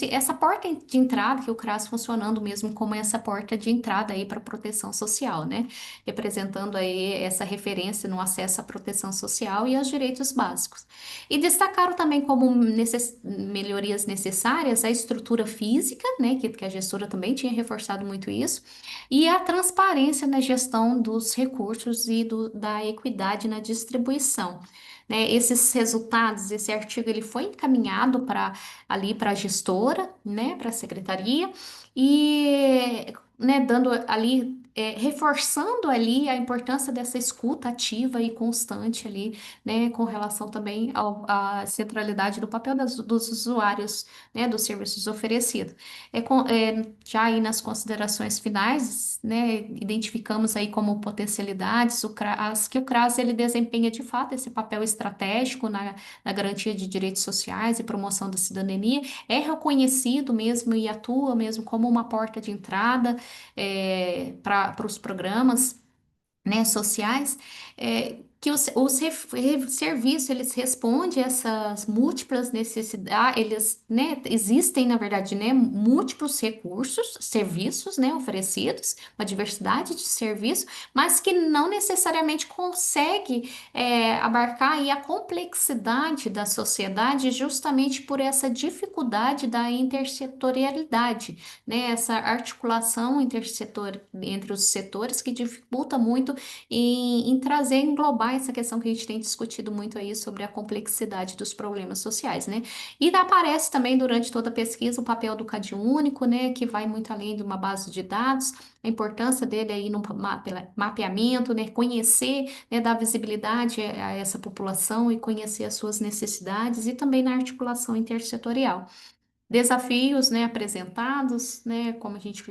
essa porta de entrada, que o CRAS funcionando mesmo como essa porta de entrada aí para proteção social, né? Representando aí essa referência no acesso à proteção social e aos direitos básicos. E destacaram também como melhorias necessárias a estrutura física, né? Que a gestora também tinha reforçado muito isso, e a transparência na gestão dos recursos e da equidade na distribuição, né? Esses resultados, esse artigo, ele foi encaminhado para ali para a gestora, né, para a secretaria e, né, dando ali reforçando ali a importância dessa escuta ativa e constante ali, né, com relação também à centralidade do papel dos usuários, né, dos serviços oferecidos. Já aí nas considerações finais, né, identificamos aí como potencialidades que o CRAS ele desempenha de fato esse papel estratégico na garantia de direitos sociais e promoção da cidadania, é reconhecido mesmo e atua mesmo como uma porta de entrada para os programas, né, sociais, que os serviços eles respondem a essas múltiplas necessidades, eles, né, existem, na verdade, né, múltiplos recursos, serviços, né, oferecidos, uma diversidade de serviços, mas que não necessariamente consegue abarcar aí a complexidade da sociedade justamente por essa dificuldade da intersetorialidade, né, essa articulação entre os setores que dificulta muito em trazer, englobar essa questão que a gente tem discutido muito aí sobre a complexidade dos problemas sociais, né? E aparece também durante toda a pesquisa o papel do CadÚnico, né, que vai muito além de uma base de dados, a importância dele aí no mapeamento, né, conhecer, né, dar visibilidade a essa população e conhecer as suas necessidades e também na articulação intersetorial. Desafios, né, apresentados, né, como a gente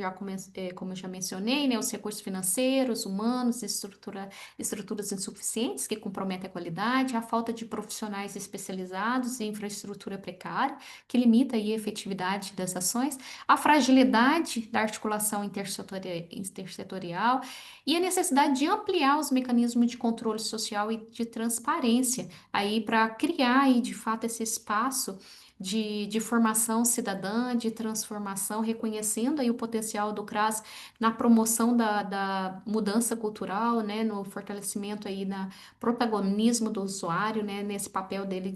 como eu já mencionei, né, os recursos financeiros, humanos, estruturas insuficientes que comprometem a qualidade, a falta de profissionais especializados e infraestrutura precária, que limita aí a efetividade das ações, a fragilidade da articulação intersetorial e a necessidade de ampliar os mecanismos de controle social e de transparência aí para criar aí, de fato, esse espaço de formação cidadã, de transformação, reconhecendo aí o potencial do CRAS na promoção da mudança cultural, né, no fortalecimento aí na protagonismo do usuário, né, nesse papel dele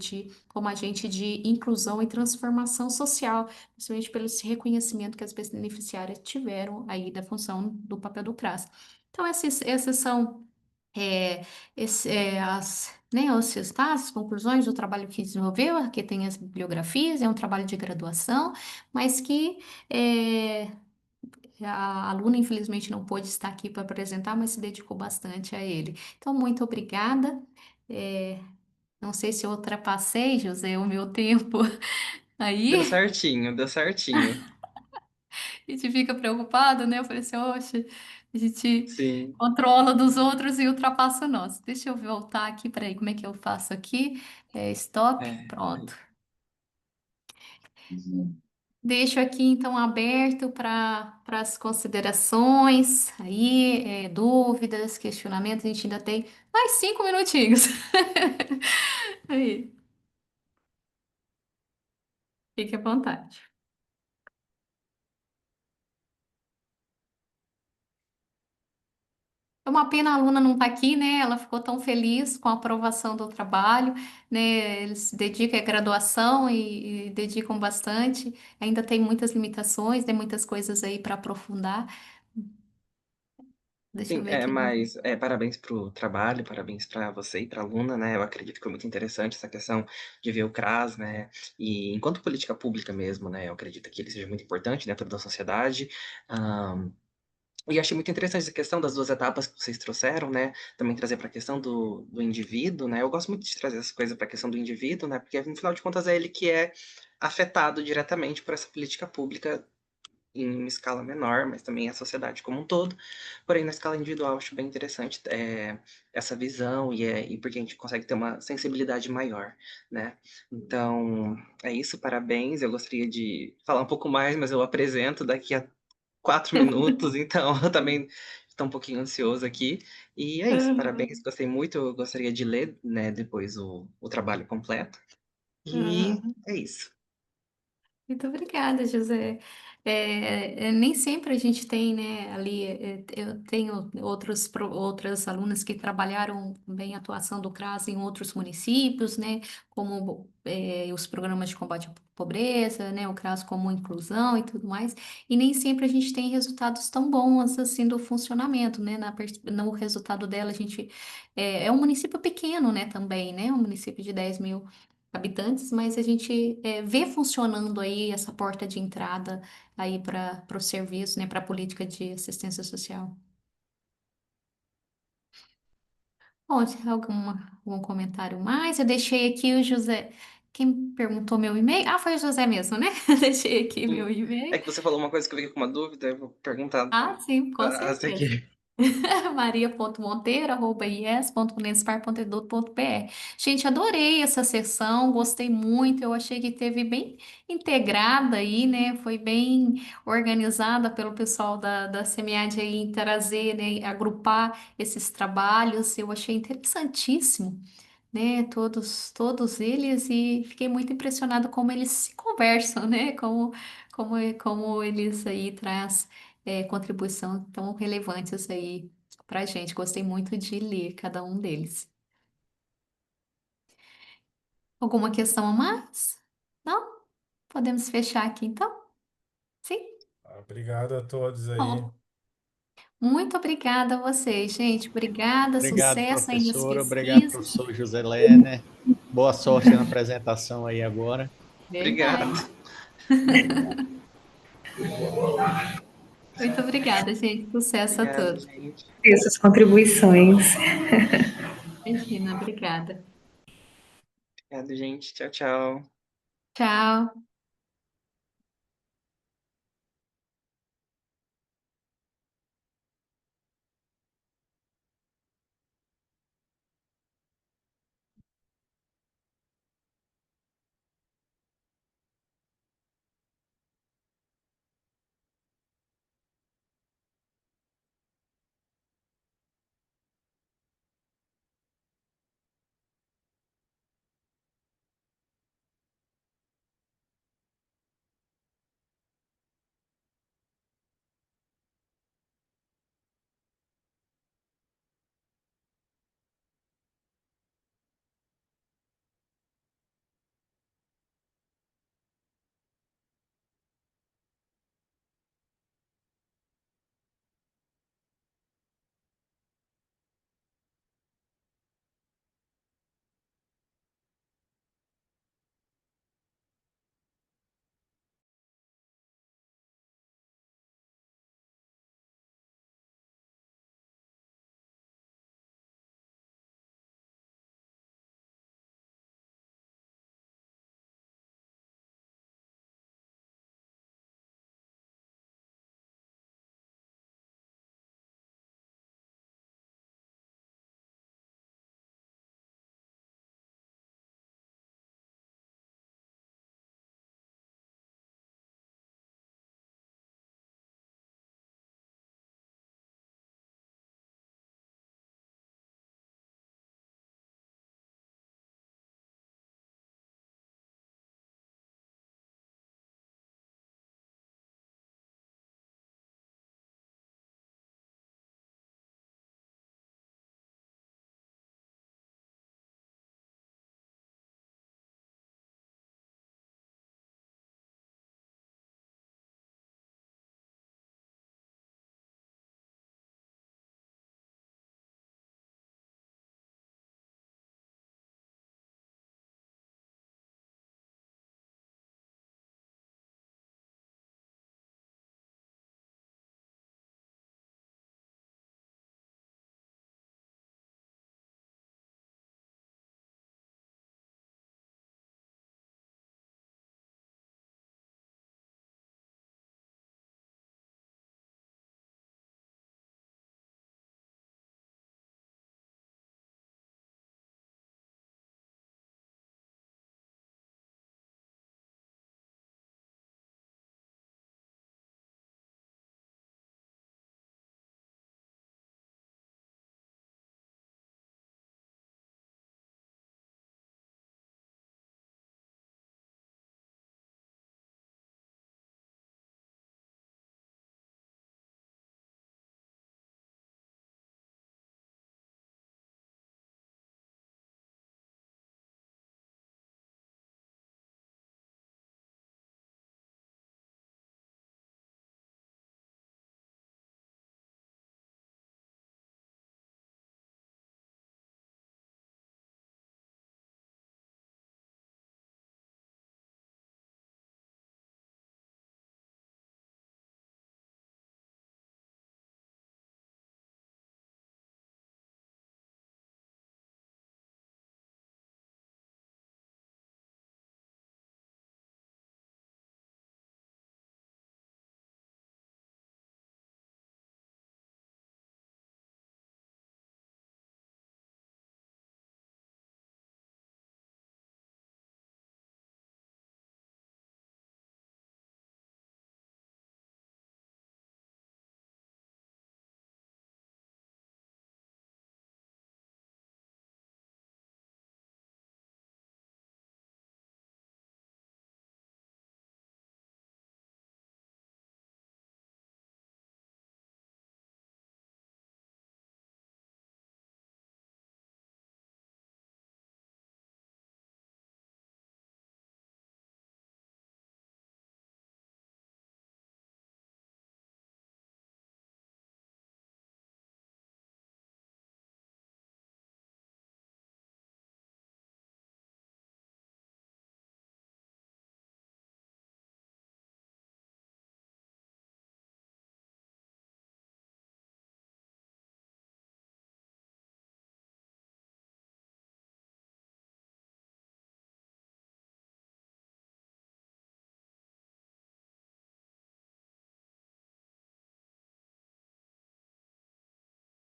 como agente de inclusão e transformação social, principalmente pelo esse reconhecimento que as beneficiárias tiveram aí da função do papel do CRAS. Então, esses são é, as conclusões do trabalho que desenvolveu, aqui tem as bibliografias, é um trabalho de graduação, mas que a aluna infelizmente não pôde estar aqui para apresentar, mas se dedicou bastante a ele. Então, muito obrigada. É, não sei se eu ultrapassei, José, o meu tempo Deu aí. certinho, deu certinho. A gente fica preocupado, né? Eu falei assim, oxe, a gente Sim. controla dos outros e ultrapassa o nosso. Deixa eu voltar aqui, peraí, como é que eu faço aqui? Stop, É, pronto. Deixo aqui então aberto para as considerações, aí, dúvidas, questionamentos, a gente ainda tem mais 5 minutinhos. Aí, fique à vontade. É uma pena a aluna não estar aqui, né? Ela ficou tão feliz com a aprovação do trabalho, né? Eles se dedicam à graduação e dedicam bastante. Ainda tem muitas limitações, tem muitas coisas aí para aprofundar. Deixa eu sim, ver aqui. mas parabéns pro trabalho, parabéns para você e para a aluna, né? Eu acredito que foi muito interessante essa questão de ver o CRAS, né? E enquanto política pública mesmo, né? Eu acredito que ele seja muito importante dentro da sociedade. E achei muito interessante essa questão das duas etapas que vocês trouxeram, né? Também trazer para a questão do indivíduo, né? Eu gosto muito de trazer essas coisas para a questão do indivíduo, né? Porque, no final de contas, é ele que é afetado diretamente por essa política pública em uma escala menor, mas também a sociedade como um todo. Porém, na escala individual, eu acho bem interessante essa visão e porque a gente consegue ter uma sensibilidade maior, né? Então, é isso, parabéns. Eu gostaria de falar um pouco mais, mas eu apresento daqui a 4 minutos, então eu também estou um pouquinho ansioso aqui. E é isso, parabéns, gostei muito. Eu gostaria de ler, né, depois o trabalho completo. E Aham. é isso. Muito obrigada, José. Nem sempre a gente tem, né, ali, eu tenho outras alunas que trabalharam bem a atuação do CRAS em outros municípios, né, como os programas de combate à pobreza, né, o CRAS como inclusão e tudo mais, e nem sempre a gente tem resultados tão bons assim do funcionamento, né, no resultado dela a gente, é um município pequeno, né, também, né, um município de 10.000 habitantes, mas a gente vê funcionando aí essa porta de entrada aí para o serviço, né, para a política de assistência social. Bom, se algum comentário mais? Eu deixei aqui o José. Quem perguntou meu e-mail? Ah, foi o José mesmo, né? Eu deixei aqui meu Sim. É e-mail. que você falou uma coisa que eu fiquei com uma dúvida, eu vou perguntar Ah, sim, com a certeza. seguir. maria.monteiro@is.unespar.edu.br. Gente, adorei essa sessão, gostei muito. Eu achei que teve bem integrada aí, né? Foi bem organizada pelo pessoal da SEMIAD aí em trazer, né? Agrupar esses trabalhos. Eu achei interessantíssimo, né? Todos eles e fiquei muito impressionada como eles se conversam, né? Como eles aí traz contribuição tão relevantes aí para a gente. Gostei muito de ler cada um deles. Alguma questão a mais? Não? Podemos fechar aqui então? Sim? Obrigado a todos aí. Bom, muito obrigada a vocês, gente. Obrigada, Obrigado, sucesso aí nas professora. Obrigado, pesquisas. professor José Lerner. Boa sorte na apresentação aí agora. Obrigado. Verdade. Muito obrigada, gente. Sucesso a Obrigado, todos. gente. Essas contribuições. Imagina, obrigada. Obrigado, gente. Tchau, tchau. Tchau.